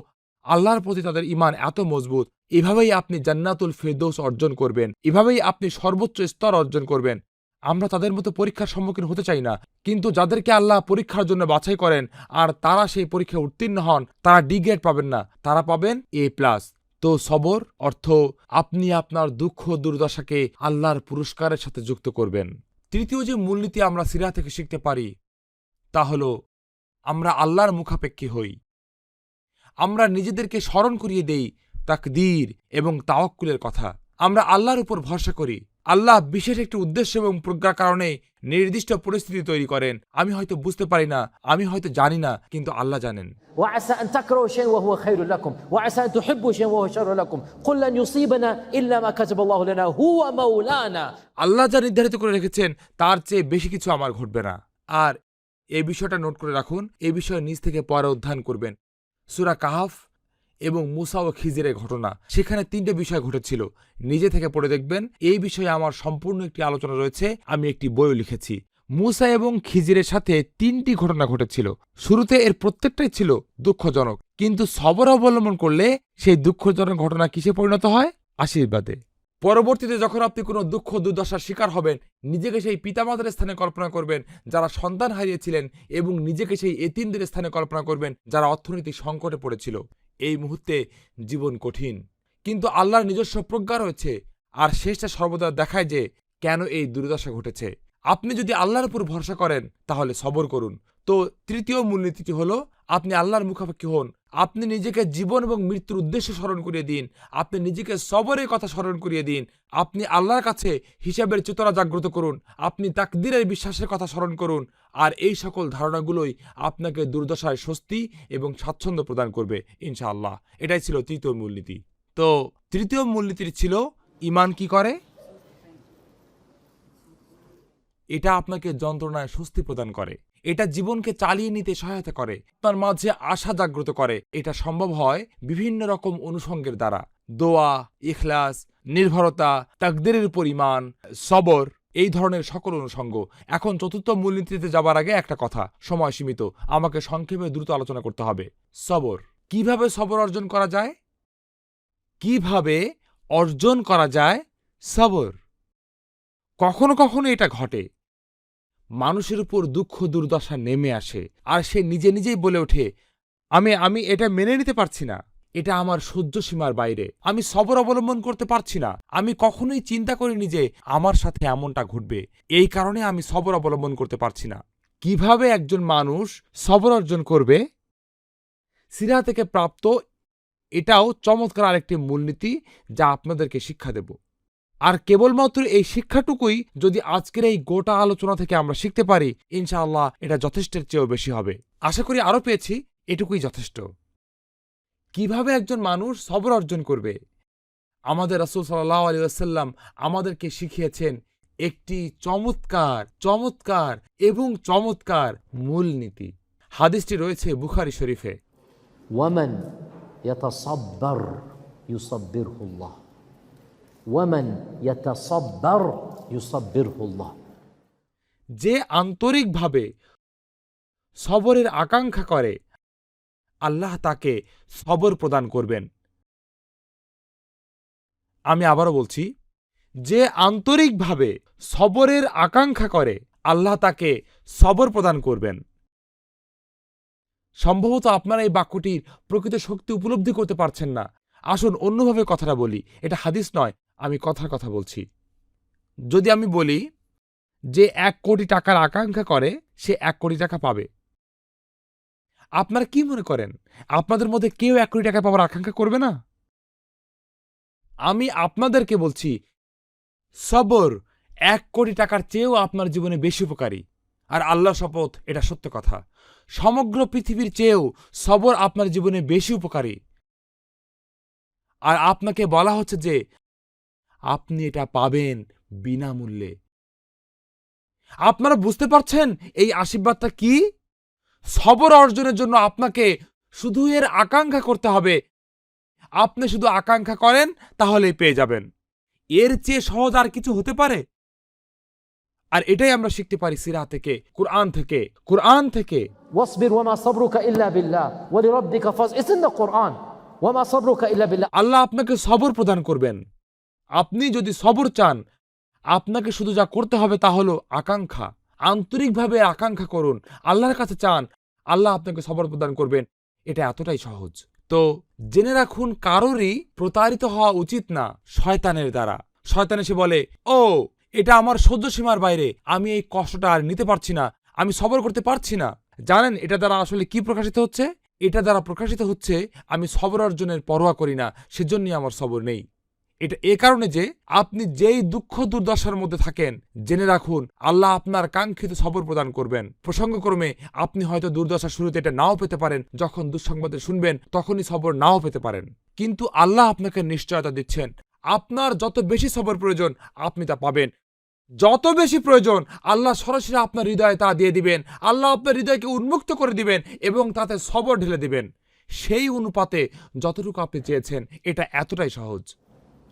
আল্লাহর প্রতি তাদের ঈমান এত মজবুত। এভাবেই আপনি জান্নাতুল ফেরদৌস অর্জন করবেন, এভাবেই আপনি সর্বোচ্চ স্তর অর্জন করবেন। আমরা তাদের মতো পরীক্ষার সম্মুখীন হতে চাই না, কিন্তু যাদেরকে আল্লাহ পরীক্ষার জন্য বাছাই করেন আর তারা সেই পরীক্ষায় উত্তীর্ণ হন, তারা ডি গ্রেড পাবেন না, তারা পাবেন A+। তো সবর অর্থ আপনি আপনার দুঃখ দুর্দশাকে আল্লাহর পুরস্কারের সাথে যুক্ত করবেন। তৃতীয় যে মূলনীতি আমরা সিরা থেকে শিখতে পারি তা হল আমরা আল্লাহর মুখাপেক্ষী হই। আমরা নিজেদেরকে স্মরণ করিয়ে দেই তাকদীর এবং তাওয়াক্কুলের কথা। আমরা আল্লাহর উপর ভরসা করি। আল্লাহ বিশেষ একটি উদ্দেশ্য এবং প্রজ্ঞার কারণে নির্দিষ্ট পরিস্থিতি তৈরি করেন। আমি হয়তো বুঝতে পারি না, আমি হয়তো জানি না, কিন্তু আল্লাহ জানেন। وعسى أن تكرهوا شيئا وهو خير لكم وعسى أن تحبوا شيئا وهو شر لكم قل لن يصيبنا إلا ما كتب الله لنا هو مولانا। আল্লাহ যা নির্ধারিত করে রেখেছেন তার চেয়ে বেশি কিছু আমার ঘটবে না। আর এই বিষয়টা নোট করে রাখুন, এই বিষয়ে নিজ থেকে পরে অধ্যয়ন করবেন। সূরা কাহাফ এবং মুসা ও খিজিরের ঘটনা, সেখানে 3টে বিষয় ঘটেছিল। নিজে থেকে পড়ে দেখবেন। এই বিষয়ে আমার সম্পূর্ণ একটি আলোচনা রয়েছে, আমি একটি বইও লিখেছি। মুসা এবং খিজিরের সাথে 3টি ঘটনা ঘটেছিল। শুরুতে এর প্রত্যেকটাই ছিল দুঃখজনক, কিন্তু সবর অবলম্বন করলে সেই দুঃখজনক ঘটনা কিসে পরিণত হয়? আশীর্বাদে। পরবর্তীতে যখন আপনি কোনো দুঃখ দুর্দশার শিকার হবেন, নিজেকে সেই পিতামাতার স্থানে কল্পনা করবেন যারা সন্তান হারিয়েছিলেন এবং নিজেকে সেই এতিমদের স্থানে কল্পনা করবেন যারা অর্থনৈতিক সংকটে পড়েছিল। এই মুহূর্তে জীবন কঠিন, কিন্তু আল্লাহর নিজস্ব প্রজ্ঞা রয়েছে আর শেষটা সর্বদা দেখায় যে কেন এই দুর্দশা ঘটেছে। আপনি যদি আল্লাহর উপর ভরসা করেন তাহলে সবর করুন। তো তৃতীয় মূলনীতিটি হলো আপনি আল্লাহর মুখাপেক্ষী হন। আপনি নিজেকে জীবন এবং মৃত্যুর উদ্দেশ্য স্মরণ করিয়ে দিন। আপনি নিজেকে সবরের কথা স্মরণ করিয়ে দিন। আপনি আল্লাহর কাছে হিসাবের চেতনা জাগ্রত করুন। আপনি তাকদীরের বিশ্বাসের কথা স্মরণ করুন। আর এই সকল ধারণাগুলোই আপনাকে দুর্দশায় স্বস্তি এবং স্বাচ্ছন্দ্য প্রদান করবে ইনশাআল্লাহ। এটাই ছিল তৃতীয় মূলনীতি। তো তৃতীয় মূলনীতিটি ছিল ঈমান কি করে? এটা আপনাকে যন্ত্রণায় স্বস্তি প্রদান করে, এটা জীবনকে চালিয়ে নিতে সহায়তা করে, তার মাঝে আশা জাগ্রত করে। এটা সম্ভব হয় বিভিন্ন রকম অনুষঙ্গের দ্বারা: দোয়া, ইখলাস, নির্ভরতা, তাকদীরের উপর ঈমান, সবর, এই ধরনের সকল অনুষঙ্গ। এখন চতুর্থ মূলনীতিতে যাবার আগে একটা কথা, সময় সীমিত, আমাকে সংক্ষেপে দ্রুত আলোচনা করতে হবে। সবর। কিভাবে সবর অর্জন করা যায়? কিভাবে অর্জন করা যায় সবর? কখনো কখনো এটা ঘটে, মানুষের উপর দুঃখ দুর্দশা নেমে আসে আর সে নিজে নিজেই বলে ওঠে, আমি এটা মেনে নিতে পারছি না, এটা আমার সহ্য সীমার বাইরে, আমি সবর অবলম্বন করতে পারছি না, আমি কখনোই চিন্তা করিনি যে আমার সাথে এমনটা ঘটবে, এই কারণে আমি সবর অবলম্বন করতে পারছি না। কিভাবে একজন মানুষ সবর অর্জন করবে? সিরা থেকে প্রাপ্ত এটাও চমৎকার আরেকটি মূলনীতি যা আপনাদেরকে শিক্ষা দেব। আর কেবলমাত্র এই শিক্ষাটুকুই যদি আজকের এই গোটা আলোচনা থেকে আমরা শিখতে পারি, ইনশাআল্লাহ এটা যথেষ্টের চেয়েও বেশি হবে। আশা করি আরও পেয়েছি, এটুকুই যথেষ্ট। কিভাবে একজন মানুষ সবর অর্জন করবে? আমাদের রাসূল সাল্লাল্লাহু আলাইহি ওয়াসাল্লাম আমাদেরকে শিখিয়েছেন একটি চমৎকার এবং চমৎকার মূলনীতি। হাদিসটি রয়েছে বুখারী শরীফে। ওয়ামান ইয়াতাসাব্বার ইউসাব্বিরহুল্লাহ, ওয়ামান ইয়াতাসাব্বার ইউসাব্বিরহুল্লাহ। যে আন্তরিকভাবে সবরের আকাঙ্ক্ষা করে, আল্লাহ তাকে সবর প্রদান করবেন। আমি আবারও বলছি, যে আন্তরিকভাবে সবরের আকাঙ্ক্ষা করে, আল্লাহ তাকে সবর প্রদান করবেন। সম্ভবত আপনারা এই বাক্যটির প্রকৃত শক্তি উপলব্ধি করতে পারছেন না। আসুন অন্যভাবে কথাটা বলি, এটা হাদিস নয়, আমি কথার কথা বলছি। যদি আমি বলি যে 1 কোটি টাকার আকাঙ্ক্ষা করে, সে 1 কোটি টাকা পাবে। আপনারা কি মনে করেন আপনাদের মধ্যে কেউ 1 কোটি টাকা পাওয়ার আকাঙ্ক্ষা করবে না? আমি আপনাদেরকে বলছি, সবর 1 কোটি টাকার চেয়েও আপনার জীবনে বেশি উপকারী। আর আল্লাহ শপথ, এটা সত্য কথা, সমগ্র পৃথিবীর চেয়েও সবর আপনার জীবনে বেশি উপকারী। আর আপনাকে বলা হচ্ছে যে আপনি এটা পাবেন বিনামূল্যে। আপনারা বুঝতে পারছেন এই আশীর্বাদটা কি? সবর অর্জনের জন্য আপনাকে শুধু এর আকাঙ্ক্ষা করতে হবে। আপনি শুধু আকাঙ্ক্ষা করেন তাহলেই পেয়ে যাবেন। এর চেয়ে সহজ আর কিছু হতে পারে? আর এটাই আমরা শিখতে পারি সিরা থেকে, কোরআন থেকে। واصبر وما صبرك إلا بالله ولربك فاصبر. It's in the Quran. وما صبرك إلا بالله. আল্লাহ আপনাকে সবর প্রদান করবেন। আপনি যদি সবর চান, আপনাকে শুধু যা করতে হবে তা হলো আকাঙ্ক্ষা। আন্তরিকভাবে আকাঙ্ক্ষা করুন, আল্লাহর কাছে চান, আল্লাহ আপনাকে সবর প্রদান করবেন। এটা এতটাই সহজ। তো জেনে রাখুন, কারোরই প্রতারিত হওয়া উচিত না শয়তানের দ্বারা। শয়তান এসে বলে, ও এটা আমার সহ্য সীমার বাইরে, আমি এই কষ্টটা আর নিতে পারছি না, আমি সবর করতে পারছি না। জানেন এটা দ্বারা আসলে কি প্রকাশিত হচ্ছে? এটা দ্বারা প্রকাশিত হচ্ছে আমি সবর অর্জনের পরোয়া করি না, সেজন্যই আমার সবর নেই। এটা এ কারণে যে আপনি যেই দুঃখ দুর্দশার মধ্যে থাকেন, জেনে রাখুন আল্লাহ আপনার কাঙ্ক্ষিত সবর প্রদান করবেন। প্রসঙ্গক্রমে আপনি হয়তো দুর্দশা শুরুতে এটা নাও পেতে পারেন, যখন দুঃসংবাদে শুনবেন তখনই সবর নাও পেতে পারেন। কিন্তু আল্লাহ আপনাকে নিশ্চয়তা দিচ্ছেন, আপনার যত বেশি সবর প্রয়োজন আপনি তা পাবেন। যত বেশি প্রয়োজন আল্লাহ সরাসরি আপনার হৃদয়ে তা দিয়ে দিবেন। আল্লাহ আপনার হৃদয়কে উন্মুক্ত করে দিবেন এবং তাতে সবর ঢেলে দিবেন সেই অনুপাতে যতটুকু আপনি চেয়েছেন। এটা এতটাই সহজ।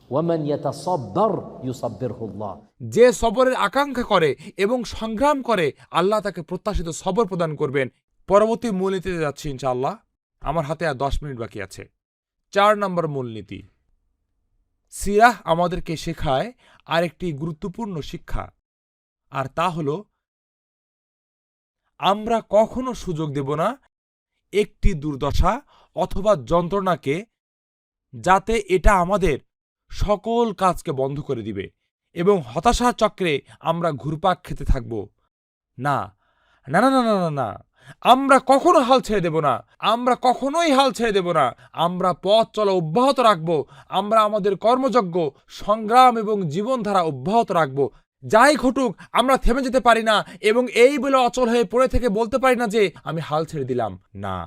ومن يتصبر يصبره الله. যে সবরের আকাঙ্ক্ষা করে এবং সংগ্রাম করে, আল্লাহ তাকে প্রত্যাশিত সবর প্রদান করবেন। পরবর্তী মূলনীতিতে যাচ্ছি ইনশাআল্লাহ। আমার হাতে আর 10 মিনিট বাকি আছে। 4 নম্বর মূলনীতি। সিরাহ আমাদেরকে শেখায় আরেকটি গুরুত্বপূর্ণ শিক্ষা, আর তা হলো আমরা কখনো সুযোগ দেব না একটি দুর্দশা অথবা যন্ত্রণাকে, যাতে এটা আমাদের সকল কাজকে বন্ধ করে দিবে এবং হতাশা চক্রে আমরা ঘুরপাক খেতে থাকব। না না না না না না, আমরা কখনো হাল ছেড়ে দেব না, আমরা কখনোই হাল ছেড়ে দেব না। আমরা পথ চলা অব্যাহত রাখব, আমরা আমাদের কর্মযজ্ঞ, সংগ্রাম এবং জীবনধারা অব্যাহত রাখব। যাই ঘটুক আমরা থেমে যেতে পারি না এবং এই বলে অচল হয়ে পড়ে থেকে বলতে পারি না যে আমি হাল ছেড়ে দিলাম। না,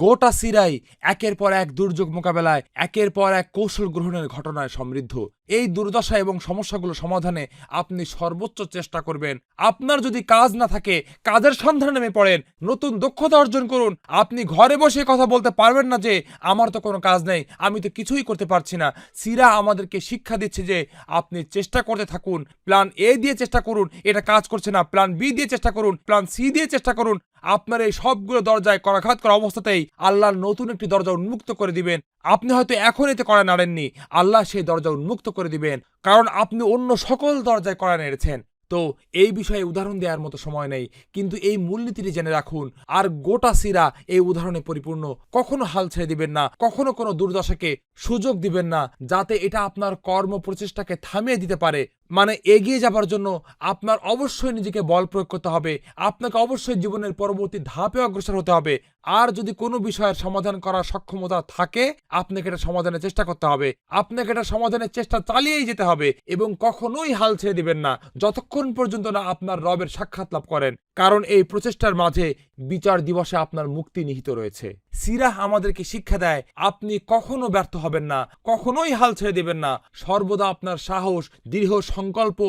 গোটা সিরাই একের পর এক দুর্যোগ মোকাবেলায়, একের পর এক কৌশল গ্রহণের ঘটনায় সমৃদ্ধ। এই দুর্দশা এবং সমস্যাগুলো সমাধানে আপনি সর্বোচ্চ চেষ্টা করবেন। আপনার যদি কাজ না থাকে, কাজের সন্ধানে নেমে পড়েন, নতুন দক্ষতা অর্জন করুন। আপনি ঘরে বসে কথা বলতে পারবেন না যে আমার তো কোনো কাজ নেই, আমি তো কিছুই করতে পারছি না। সিরা আমাদেরকে শিক্ষা দিচ্ছে যে আপনি চেষ্টা করতে থাকুন। প্ল্যান এ দিয়ে চেষ্টা করুন, এটা কাজ করছে না, প্ল্যান বি দিয়ে চেষ্টা করুন, প্ল্যান সি দিয়ে চেষ্টা করুন। আপনার এই সবগুলো দরজায় করাঘাত করা অবস্থাতেই আল্লাহ নতুন একটি দরজা উন্মুক্ত করে দিবেন। আপনি হয়তো এখন এতে করা নাড়েননি, আল্লাহ সেই দরজা উন্মুক্ত করে দিবেন, কারণ আপনি অন্য সকল দরজায় করা নেড়েছেন। তো এই বিষয়ে উদাহরণ দেওয়ার মতো সময় নেই, কিন্তু এই মূলনীতিটি জেনে রাখুন। আর গোটা সিরা এই উদাহরণে পরিপূর্ণ। কখনো হাল ছেড়ে দিবেন না, কখনো কোনো দুর্দশাকে সুযোগ দিবেন না যাতে এটা আপনার কর্ম প্রচেষ্টাকে থামিয়ে দিতে পারে। মানে এগিয়ে যাবার জন্য আপনার অবশ্যই নিজেকে বল প্রয়োগ করতে হবে, আপনাকে অবশ্যই জীবনের পরবর্তী ধাপে অগ্রসর হতে হবে। আর যদি কোনো বিষয়ের সমাধান করার সক্ষমতা থাকে, আপনাকে এটা সমাধানের চেষ্টা করতে হবে, আপনাকে এটা সমাধানের চেষ্টা চালিয়েই যেতে হবে এবং কখনোই হাল ছেড়ে দিবেন না যতক্ষণ পর্যন্ত না আপনার রবের সাক্ষাৎ লাভ করেন, কারণ এই প্রচেষ্টার মাঝে বিচার দিবসে আপনার মুক্তি নিহিত রয়েছে। সিরাহ আমাদেরকে শিক্ষা দেয় আপনি কখনো ব্যর্থ হবেন না, কখনোই হাল ছেড়ে দেবেন না। সর্বদা আপনার সাহস, দৃঢ় সংকল্প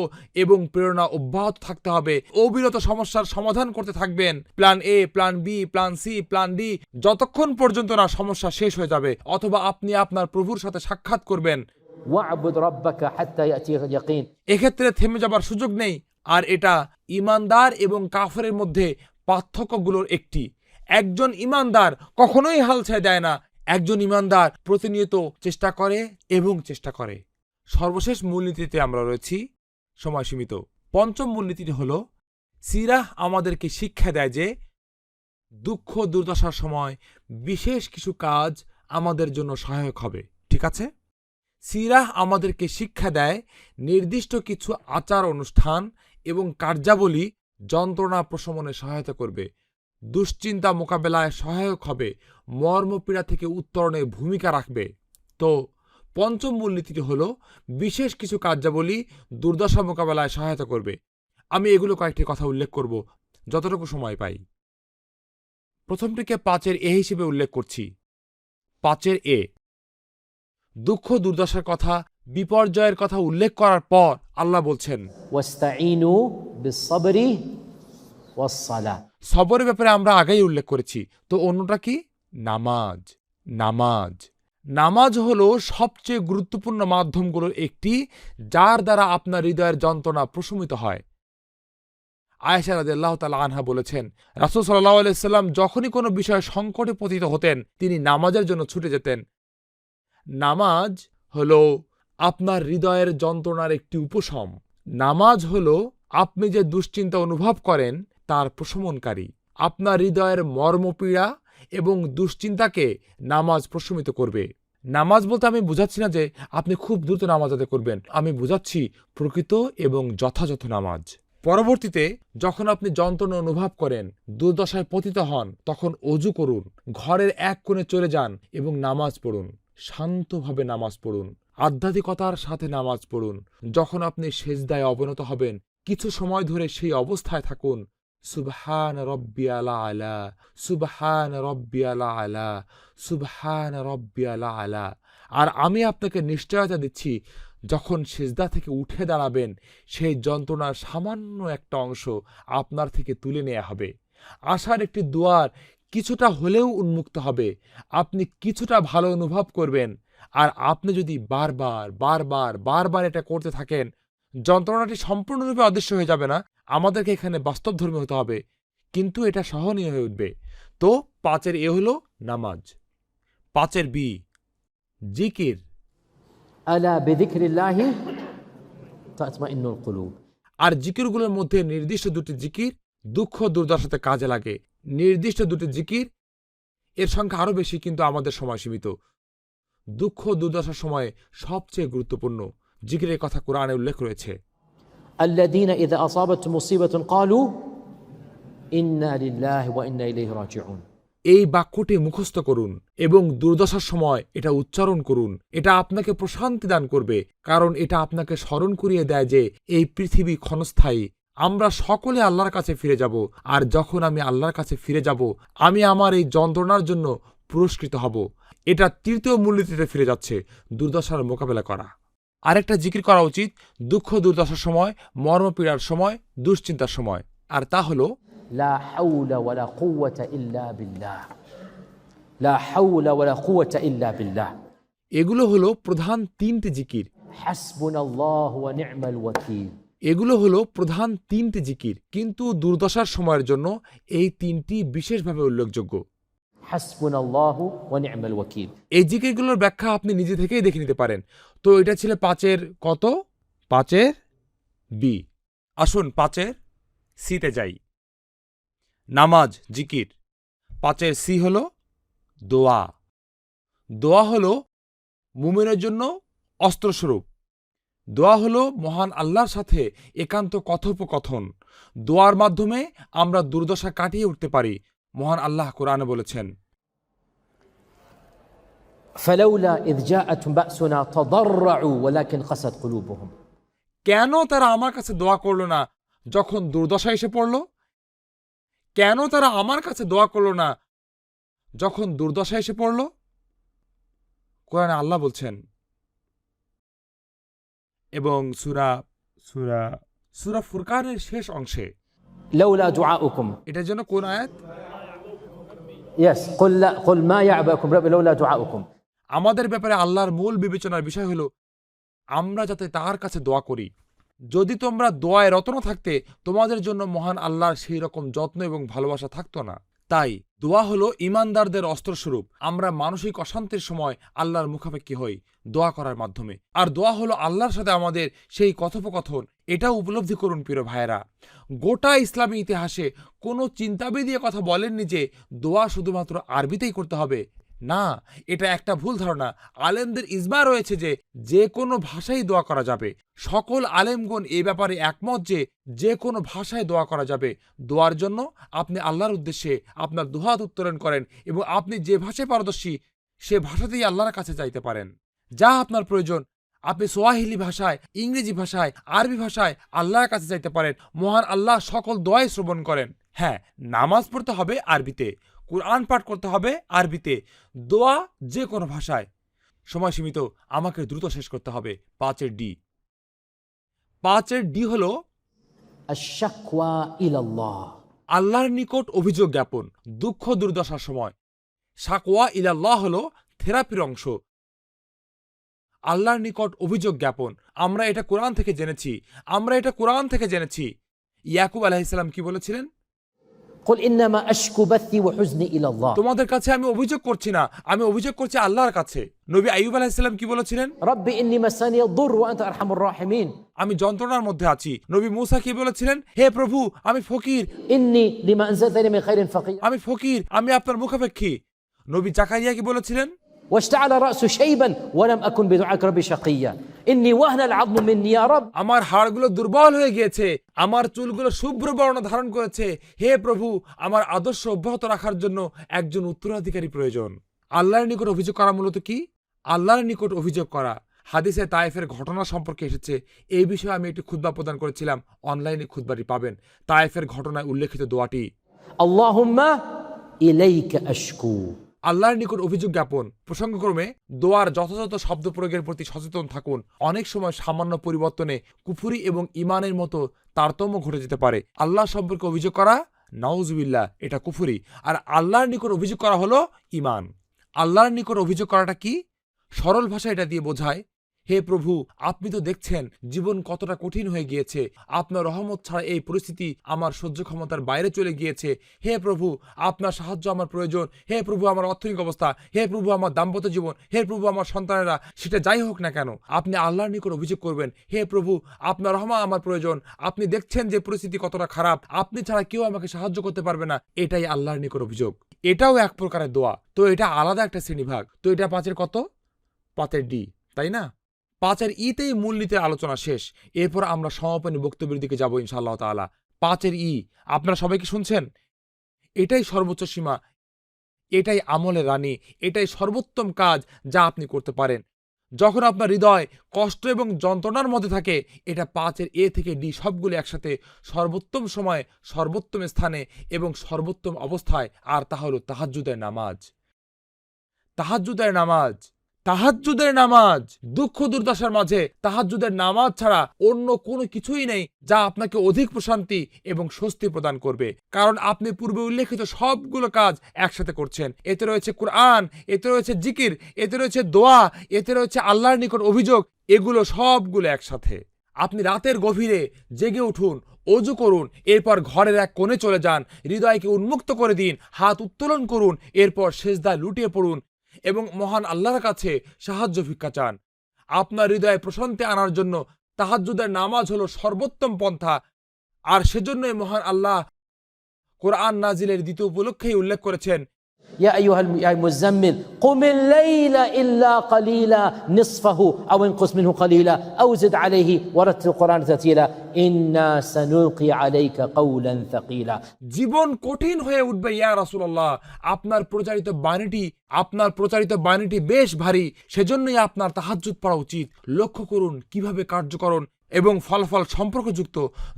এবং প্রেরণা অব্যাহত থাকতে হবে। অবিরত সমস্যার সমাধান করতে থাকবেন। Plan A, plan B, plan C, plan D, যতক্ষণ পর্যন্ত না সমস্যা শেষ হয়ে যাবে অথবা আপনি আপনার প্রভুর সাথে সাক্ষাৎ করবেন। ওয়া'বুদ রাব্বাকা হাত্তা ইয়াতিয়াকাল ইয়াকিন। এক্ষেত্রে থেমে যাবার সুযোগ নেই। আর এটা ইমানদার এবং কাফেরের মধ্যে পার্থক্যগুলোর একটি। একজন ইমানদার কখনোই হাল ছেড়ে দেয় না, একজন ইমানদার প্রতিনিয়ত চেষ্টা করে এবং চেষ্টা করে। সর্বশেষ মূলনীতিতে আমরা রয়েছি, সময় সীমিত। পঞ্চম মূলনীতিটি হল সিরাহ আমাদেরকে শিক্ষা দেয় যে দুঃখ দুর্দশার সময় বিশেষ কিছু কাজ আমাদের জন্য সহায়ক হবে। ঠিক আছে, সিরাহ আমাদেরকে শিক্ষা দেয় নির্দিষ্ট কিছু আচার অনুষ্ঠান এবং কার্যাবলী যন্ত্রণা প্রশমনে সহায়তা করবে। দুশ্চিন্তা মোকাবেলায় সহায়ক হবে, মর্মপীড়া থেকে উত্তরণে ভূমিকা রাখবে। তো পঞ্চম মূলনীতিটি হল বিশেষ কিছু কার্যাবলী দুর্দশা মোকাবেলায় সহায়তা করবে। আমি এগুলো কয়েকটি কথা উল্লেখ করব যতটুকু সময় পাই। প্রথমটিকে 5-এর এ হিসেবে উল্লেখ করছি। 5-এর এ, দুঃখ দুর্দশার কথা, বিপর্যয়ের কথা উল্লেখ করার পর আল্লাহ বলছেন ওয়াস্তাঈনু বিস-সাবরি ওয়াস-সালাহ। সবরের ব্যাপারে আমরা আগেই উল্লেখ করেছি। তো অন্যটা কি? নামাজ। নামাজ নামাজ হলো সবচেয়ে গুরুত্বপূর্ণ মাধ্যমগুলোর একটি, যার দ্বারা আপনার হৃদয়ের যন্ত্রণা প্রশমিত হয়। আয়েশা রাদিয়াল্লাহু তাআলা আনহা বলেছেন, রাসূল সাল্লাল্লাহু আলাইহি সাল্লাম যখনই কোনো বিষয়ে সংকটে পতিত হতেন, তিনি নামাজের জন্য ছুটে যেতেন। নামাজ হলো আপনার হৃদয়ের যন্ত্রণার একটি উপশম। নামাজ হলো আপনি যে দুশ্চিন্তা অনুভব করেন তার প্রশমনকারী। আপনার হৃদয়ের মর্মপীড়া এবং দুশ্চিন্তাকে নামাজ প্রশমিত করবে। নামাজ বলতে আমি বুঝাচ্ছি না যে আপনি খুব দ্রুত নামাজ আদায় করবেন, আমি বুঝাচ্ছি প্রকৃত এবং যথাযথ নামাজ। পরবর্তীতে যখন আপনি যন্ত্রণা অনুভব করেন, দুর্দশায় পতিত হন, তখন অজু করুন, ঘরের এক কোণে চলে যান এবং নামাজ পড়ুন। শান্তভাবে নামাজ পড়ুন, আধ্যাত্মিকতার সাথে নামাজ পড়ুন। যখন আপনি সেজদায় অবনত হবেন, কিছু সময় ধরে সেই অবস্থায় থাকুন, সুবহান রব্বিয়াল আলা, সুবহান রব্বিয়াল আলা, সুবহান রব্বিয়াল আলা। আর আমি আপনাকে নিশ্চয়তা দিচ্ছি, যখন সেজদা থেকে উঠে দাঁড়াবেন, সেই যন্ত্রণার সামান্য একটা অংশ আপনার থেকে তুলে নেওয়া হবে। আশার একটি দুয়ার কিছুটা হলেও উন্মুক্ত হবে, আপনি কিছুটা ভালো অনুভব করবেন। আর আপনি যদি বারবার বারবার বারবার এটা করতে থাকেন, যন্ত্রণাটি সম্পূর্ণরূপে অদৃশ্য হয়ে যাবে না। আমাদেরকে এখানে বাস্তবধর্মী হতে হবে, কিন্তু এটা সহনীয় হয়ে উঠবে। তো 5-এর এ হলো নামাজ। 5-এর বি, জিকির। আলা বিযিকরিল্লাহি তাতমাইন্নুল কুলুব। আর জিকিরগুলোর মধ্যে নির্দিষ্ট দুটি জিকির দুঃখ দুর্দশাতে কাজে লাগে। নির্দিষ্ট দুটি জিকির, এর সংখ্যা আরো বেশি, কিন্তু আমাদের সময় সীমিত। দুঃখ দুর্দশার সময় সবচেয়ে গুরুত্বপূর্ণ জিকিরের কথা কোরআনে উল্লেখ রয়েছে। আল্লাযীনা ইযা আসাবাতহুম মুসিবাতুন ক্বালু ইন্না লিল্লাহি ওয়া ইন্না ইলাইহি রাজিউন। এই বাক্যটি মুখস্থ করুন এবং দুর্দশার সময় এটা উচ্চারণ করুন। এটা আপনাকে প্রশান্তি দান করবে, কারণ এটা আপনাকে স্মরণ করিয়ে দেয় যে এই পৃথিবী ক্ষণস্থায়ী। আমরা সকলে আল্লাহর কাছে ফিরে যাব, আর যখন আমি আল্লাহর কাছে ফিরে যাব, আমি আমার এই যন্ত্রণার জন্য পুরস্কৃত হব। এটা তৃতীয় মূলনীতিতে ফিরে যাচ্ছে, দুর্দশার মোকাবেলা করা। আরেকটা জিকির করা উচিত দুঃখ দুর্দশার সময়, মর্মপীড়ার সময়, দুশ্চিন্তার সময়, আর তা হলো লা হাওলা ওয়ালা কুওয়াতা ইল্লা বিল্লাহ, লা হাওলা ওয়ালা কুওয়াতা ইল্লা বিল্লাহ। এগুলো হলো প্রধান 3টি জিকির। হাসবুনাল্লাহু ওয়া নি'মাল ওয়াকিল। এগুলো হলো প্রধান 3টি জিকির, কিন্তু দুর্দশার সময়ের জন্য এই 3টি বিশেষভাবে উল্লেখযোগ্য। হাসবুনাল্লাহু ওয়া নি'মাল ওয়াকিল। এই জিকিরগুলোর ব্যাখ্যা আপনি নিজে থেকেই দেখে নিতে পারেন। তো এটা ছিল 5-এর কত? 5-এর বি। আসুন 5-এর সিতে যাই। নামাজ, জিকির। 5-এর সি হলো দোয়া। দোয়া হলো মুমিনের জন্য অস্ত্রস্বরূপ। দোয়া হলো মহান আল্লাহর সাথে একান্ত কথোপকথন। দোয়ার মাধ্যমে আমরা দুর্দশা কাটিয়ে উঠতে পারি। মহান আল্লাহ কোরআনে বলেছেন, ফালাউলা ইয জাআতহুম বা'সুনা তাদাররু ওয়ালাকিন কাসাত কুলুবুহুম। কেন তারা আমার কাছে দোয়া করলো না যখন দুর্দশা এসে পড়ল? কেন তারা আমার কাছে দোয়া করলো না যখন দুর্দশা এসে পড়ল? কোরআনে আল্লাহ বলছেন, এবং সূরা ফুরকানের শেষ অংশে, লাউলা দুআউকুম। এটার জন্য কোন আয়াত? ইয়েস, কুল মা ইয়া'বাকুম রাব্বি লাউলা দুআউকুম। আমাদের ব্যাপারে আল্লাহর মূল বিবেচনার বিষয় হলো আমরা যাতে তার কাছে দোয়া করি। যদি তোমরা দোয়ায় রত না থাকতে, তোমাদের জন্য মহান আল্লাহর সেই রকম যত্ন এবং ভালোবাসা থাকতো না। তাই দোয়া হলো ঈমানদারদের অস্ত্রস্বরূপ। আমরা মানসিক অশান্তির সময় আল্লাহর মুখাপেক্ষী হই দোয়া করার মাধ্যমে। আর দোয়া হলো আল্লাহর সাথে আমাদের সেই কথোপকথন। এটাও উপলব্ধি করুন প্রিয় ভাইয়েরা, গোটা ইসলামী ইতিহাসে কোনো চিন্তাবিদ দিয়ে কথা বলেননি যে দোয়া শুধুমাত্র আরবিতেই করতে হবে। না, এটা একটা ভুল ধারণা। আলেমদের ইজমা রয়েছে যে যে কোনো ভাষায় দোয়া করা যাবে। সকল আলেমগণ এই ব্যাপারে একমত যে যে কোনো ভাষায় দোয়া করা যাবে। দোয়ার জন্য আপনি আল্লাহর উদ্দেশ্যে আপনার দুহাত উত্তোলন করেন এবং আপনি যে ভাষায় পারদর্শী সে ভাষাতেই আল্লাহর কাছে চাইতে পারেন। যা আপনার প্রয়োজন আপনি সোয়াহিলি ভাষায়, ইংরেজি ভাষায়, আরবি ভাষায় আল্লাহর কাছে চাইতে পারেন। মহান আল্লাহ সকল দোয়াই শ্রবণ করেন। হ্যাঁ, নামাজ পড়তে হবে আরবিতে, কুরআন পাঠ করতে হবে আরবিতে, দোয়া যে কোনো ভাষায়। সময় সীমিত, আমাকে দ্রুত শেষ করতে হবে। 5 ডি। 5 ডি হলো الشكوى إلى الله. আল্লাহর নিকট অভিযোগ জ্ঞাপন দুঃখ দুর্দশার সময়। শাকওয়া ইলাল্লাহ হলো থেরাপির অংশ। আল্লাহর নিকট অভিযোগ জ্ঞাপন, আমরা এটা কোরআন থেকে জেনেছি। ইয়াকুব আলাইহিস সালাম কি বলেছিলেন? قل إنما أشكو بثي وحزني إلى الله. তোমাদের কাছে আমি অভিযোগ করছি না, আমি অভিযোগ করছি আল্লাহর কাছে। নবী আইয়ুব আলাইহিস সালাম কি বলেছিলেন? ربي إني مسني الضر وأنت أرحم الراحمين. আমি যন্ত্রণার মধ্যে আছি। নবী মূসা কি বলেছিলেন? হে প্রভু, আমি ফকির, إني لما أنزلت لي من خير فقير. আমি আপনার মুখাপেক্ষী। নবী জাকারিয়া কি বলেছিলেন? واشتعل رأس شيبا ولم أكن بدعائك ربي شقيا إني وهن العظم مني يا رب. আমার হাড়গুলো দুর্বল হয়ে গিয়েছে, আমার চুলগুলো শুভ্র বর্ণ ধারণ করেছে। হে প্রভু, আমার আদর্শ অব্যাহত রাখার জন্য একজন উত্তরাধিকারী প্রয়োজন। আল্লাহর নিকট অভিযোগ করা মূলত কি? আল্লাহর নিকট অভিযোগ করা। হাদিসে তায়েফের ঘটনা সম্পর্কে এসেছে। এই বিষয়ে আমি একটি খুতবা প্রদান করেছিলাম, অনলাইনে খুতবাটি পাবেন। তায়েফের ঘটনায় উল্লেখিত দোয়াটি, اللهم إليك أشكو. আল্লাহর নিকট অভিযোগ জ্ঞাপন। প্রসঙ্গক্রমে দোয়ার যথাযথ শব্দ প্রয়োগের প্রতি সচেতন থাকুন। অনেক সময় সামান্য পরিবর্তনে কুফরি এবং ইমানের মতো তারতম্য ঘটে যেতে পারে। আল্লাহ সম্পর্কে অভিযোগ করা, নাউজুবিল্লাহ, এটা কুফরি। আর আল্লাহর নিকট অভিযোগ করা হলো ইমান। আল্লাহর নিকট অভিযোগ করাটা কি? সরল ভাষা এটা দিয়ে বোঝায়, হে প্রভু, আপনি তো দেখছেন জীবন কতটা কঠিন হয়ে গিয়েছে। আপনার রহমত ছাড়া এই পরিস্থিতি আমার সহ্য ক্ষমতার বাইরে চলে গিয়েছে। হে প্রভু, আপনার সাহায্য আমার প্রয়োজন। হে প্রভু, আমার অর্থনৈতিক অবস্থা, হে প্রভু, আমার দাম্পত্য জীবন, হে প্রভু, আমার সন্তানেরা, সেটা যাই হোক না কেন, আপনি আল্লাহর নিকট অভিযোগ করবেন, হে প্রভু, আপনার রহমত আমার প্রয়োজন। আপনি দেখছেন যে পরিস্থিতি কতটা খারাপ, আপনি ছাড়া কেউ আমাকে সাহায্য করতে পারবে না। এটাই আল্লাহর নিকট অভিযোগ। এটাও এক প্রকারের দোয়া। তো এটা আলাদা একটা শ্রেণীভাগ। তো এটা 5 কত? 5 ডি, তাই না? 5 ইতেই মূলনীতির আলোচনা শেষ। এরপর আমরা সমাপনী বক্তব্যের দিকে যাব ইনশাআল্লাহ তাআলা। 5 ই, আপনারা সবাই কি শুনছেন? এটাই সর্বোচ্চ সীমা, এটাই আমলের রানী, এটাই সর্বোত্তম কাজ যা আপনি করতে পারেন। যখন আপনার হৃদয় কষ্ট এবং যন্ত্রণার মধ্যে থাকে, এটা 5 এ থেকে ডি সবগুলো একসাথে সর্বোত্তম সময়, সর্বোত্তম স্থানে এবং সর্বোত্তম অবস্থায়। আর তা হলো তাহাজ্জুদের নামাজ। তাহাজ্জুদের নামাজ। দুঃখ দুর্দশার মাঝে তাহাজ্জুদের নামাজ ছাড়া অন্য কোনো কিছুই নেই যা আপনাকে অধিক প্রশান্তি এবং স্বস্তি প্রদান করবে। কারণ আপনি পূর্বে উল্লেখিত সবগুলো কাজ একসাথে করছেন। এতে রয়েছে কুরআন, এতে রয়েছে জিকির, এতে রয়েছে দোয়া, এতে রয়েছে আল্লাহর নিকট অভিযোগ। এগুলো সবগুলো একসাথে। আপনি রাতের গভীরে জেগে উঠুন, ওযু করুন, এরপর ঘরের এক কোণে চলে যান, হৃদয়কে উন্মুক্ত করে দিন, হাত উত্তোলন করুন, এরপর সিজদায় লুটিয়ে পড়ুন এবং মহান আল্লাহর কাছে সাহায্য ভিক্ষা চান। আপনার হৃদয়ে প্রশান্তি আনার জন্য তাহাজ্জুদের নামাজ হলো সর্বোত্তম পন্থা। আর সেজন্যই মহান আল্লাহ কোরআন নাজিলের দ্বিতীয় উপলক্ষেই উল্লেখ করেছেন, يا أيها المزمل قم الليل إلا قليلا نصفه أو انقص منه قليلا أو زد عليه ورتل القرآن ترتيلا إنا سنلقي عليك قولا ثقيلا. জীবন কঠিন হয়ে উঠবে ইয়া রাসূলুল্লাহ, আপনার প্রচারিত বাণীটি বেশ ভারী, সেজন্যই আপনার তাহাজ্জুদ পড়া উচিত। লক্ষ্য করুন কিভাবে কার্যকরণ এবং ফলাফল সম্পর্কযুক্ত।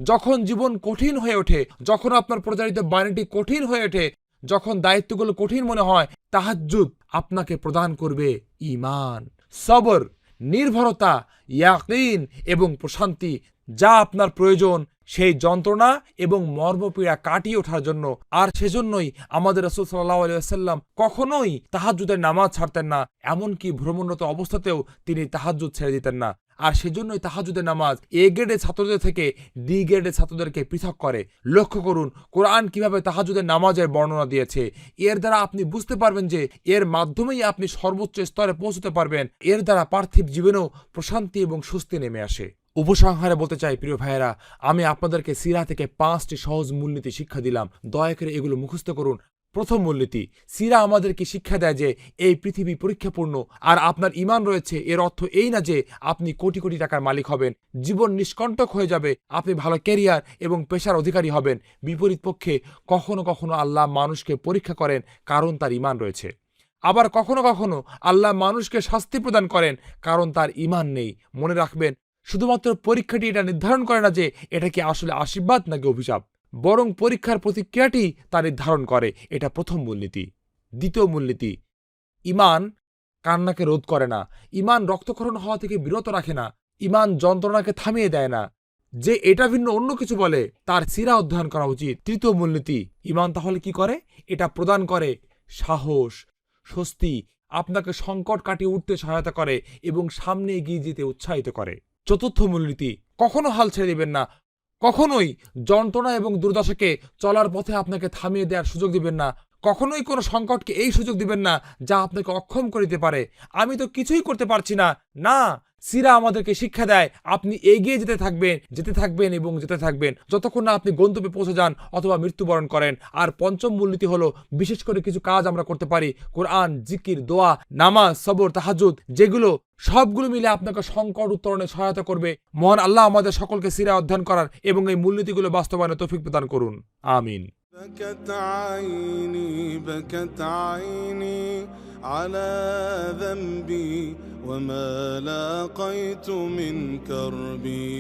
যখন জীবন কঠিন হয়ে ওঠে, যখন আপনার প্রচারিত বাণীটি কঠিন হয়ে ওঠে, যখন দায়িত্বগুলো কঠিন মনে হয়, তাহাজ্জুদ আপনাকে প্রদান করবে ঈমান, সবর, নির্ভরতা, ইয়াকিন এবং প্রশান্তি যা আপনার প্রয়োজন সেই যন্ত্রণা এবং মর্মপীড়া কাটিয়ে ওঠার জন্য। আর সেজন্যই আমাদের রাসূল সাল্লাল্লাহু আলাইহি ওয়াসাল্লাম কখনোই তাহাজ্জুদের নামাজ ছাড়তেন না। এমনকি ভ্রমণরত অবস্থাতেও তিনি তাহাজ্জুদ ছেড়ে দিতেন না। আর সেজন্যই তাহাজ্জুদের নামাজ এ গ্রেডের ছাত্রদের থেকে ডি গ্রেডের ছাত্রদেরকে পৃথক করে। লক্ষ্য করুন কোরআন কিভাবে তাহাজ্জুদের নামাজের বর্ণনা দিয়েছে। এর দ্বারা আপনি বুঝতে পারবেন যে এর মাধ্যমেই আপনি সর্বোচ্চ স্তরে পৌঁছতে পারবেন। এর দ্বারা পার্থিব জীবনেও প্রশান্তি এবং স্বস্তি নেমে আসে। উপসংহারে বলতে চাই প্রিয় ভাইয়েরা, আমি আপনাদেরকে সিরা থেকে 5টি সহজ মূলনীতি শিক্ষা দিলাম। দয়া করে এগুলো মুখস্থ করুন। প্রথম মূলনীতি, সিরা আমাদেরকে শিক্ষা দেয় যে এই পৃথিবী পরীক্ষাপূর্ণ, আর আপনার ঈমান রয়েছে এর অর্থ এই না যে আপনি কোটি কোটি টাকার মালিক হবেন, জীবন নিষ্কণ্টক হয়ে যাবে, আপনি ভালো ক্যারিয়ার এবং পেশার অধিকারী হবেন। বিপরীত পক্ষে কখনো কখনো আল্লাহ মানুষকে পরীক্ষা করেন কারণ তার ঈমান রয়েছে। আবার কখনো কখনো আল্লাহ মানুষকে শাস্তি প্রদান করেন কারণ তার ঈমান নেই। মনে রাখবেন, শুধুমাত্র পরীক্ষাটি এটা নির্ধারণ করে না যে এটা কি আসলে আশীর্বাদ নাকি অভিশাপ, বরং পরীক্ষার প্রতিক্রিয়াটি তা নির্ধারণ করে। এটা প্রথম মূলনীতি। দ্বিতীয় মূলনীতি, ঈমান কান্নাকে রোধ করে না, ঈমান রক্তক্ষরণ হওয়া থেকে বিরত রাখে না, ঈমান যন্ত্রণাকে থামিয়ে দেয় না। যে এটা ভিন্ন অন্য কিছু বলে তার সিরা অধ্যয়ন করা উচিত। তৃতীয় মূলনীতি, ঈমান তাহলে কি করে? এটা প্রদান করে সাহস, স্বস্তি, আপনাকে সংকট কাটিয়ে উঠতে সহায়তা করে এবং সামনে এগিয়ে যেতে উৎসাহিত করে। চতুর্থ মূলনীতি, কখনো হাল ছেড়ে দিবেন না, কখনোই যন্ত্রণা এবং দুর্দশাকে চলার পথে আপনাকে থামিয়ে দেওয়ার সুযোগ দিবেন না, কখনোই কোনো সংকটকে এই সুযোগ দিবেন না যা আপনাকে অক্ষম করে দিতে পারে। আমি তো কিছুই করতে পারছি না, না, সিরা আমাদেরকে শিক্ষা দেয় আপনি এগিয়ে যেতে থাকবেন এবং যেতে থাকবেন যতক্ষণ না আপনি গন্তব্যে পৌঁছে যান অথবা মৃত্যুবরণ করেন। আর পঞ্চম মূলনীতি হলো, বিশেষ করে কিছু কাজ আমরা করতে পারি, কোরআন, জিকির, দোয়া, নামাজ, সবর, তাহাজ্জুদ, যেগুলো সবগুলো মিলে আপনাকে সংকট উত্তরণে সহায়তা করবে। মহান আল্লাহ আমাদের সকলকে সিরা অধ্যয়ন করার এবং এই মূলনীতিগুলো বাস্তবায়নের তৌফিক প্রদান করুন। আমিন। بكت عيني على ذنبي وما لاقيت من كربي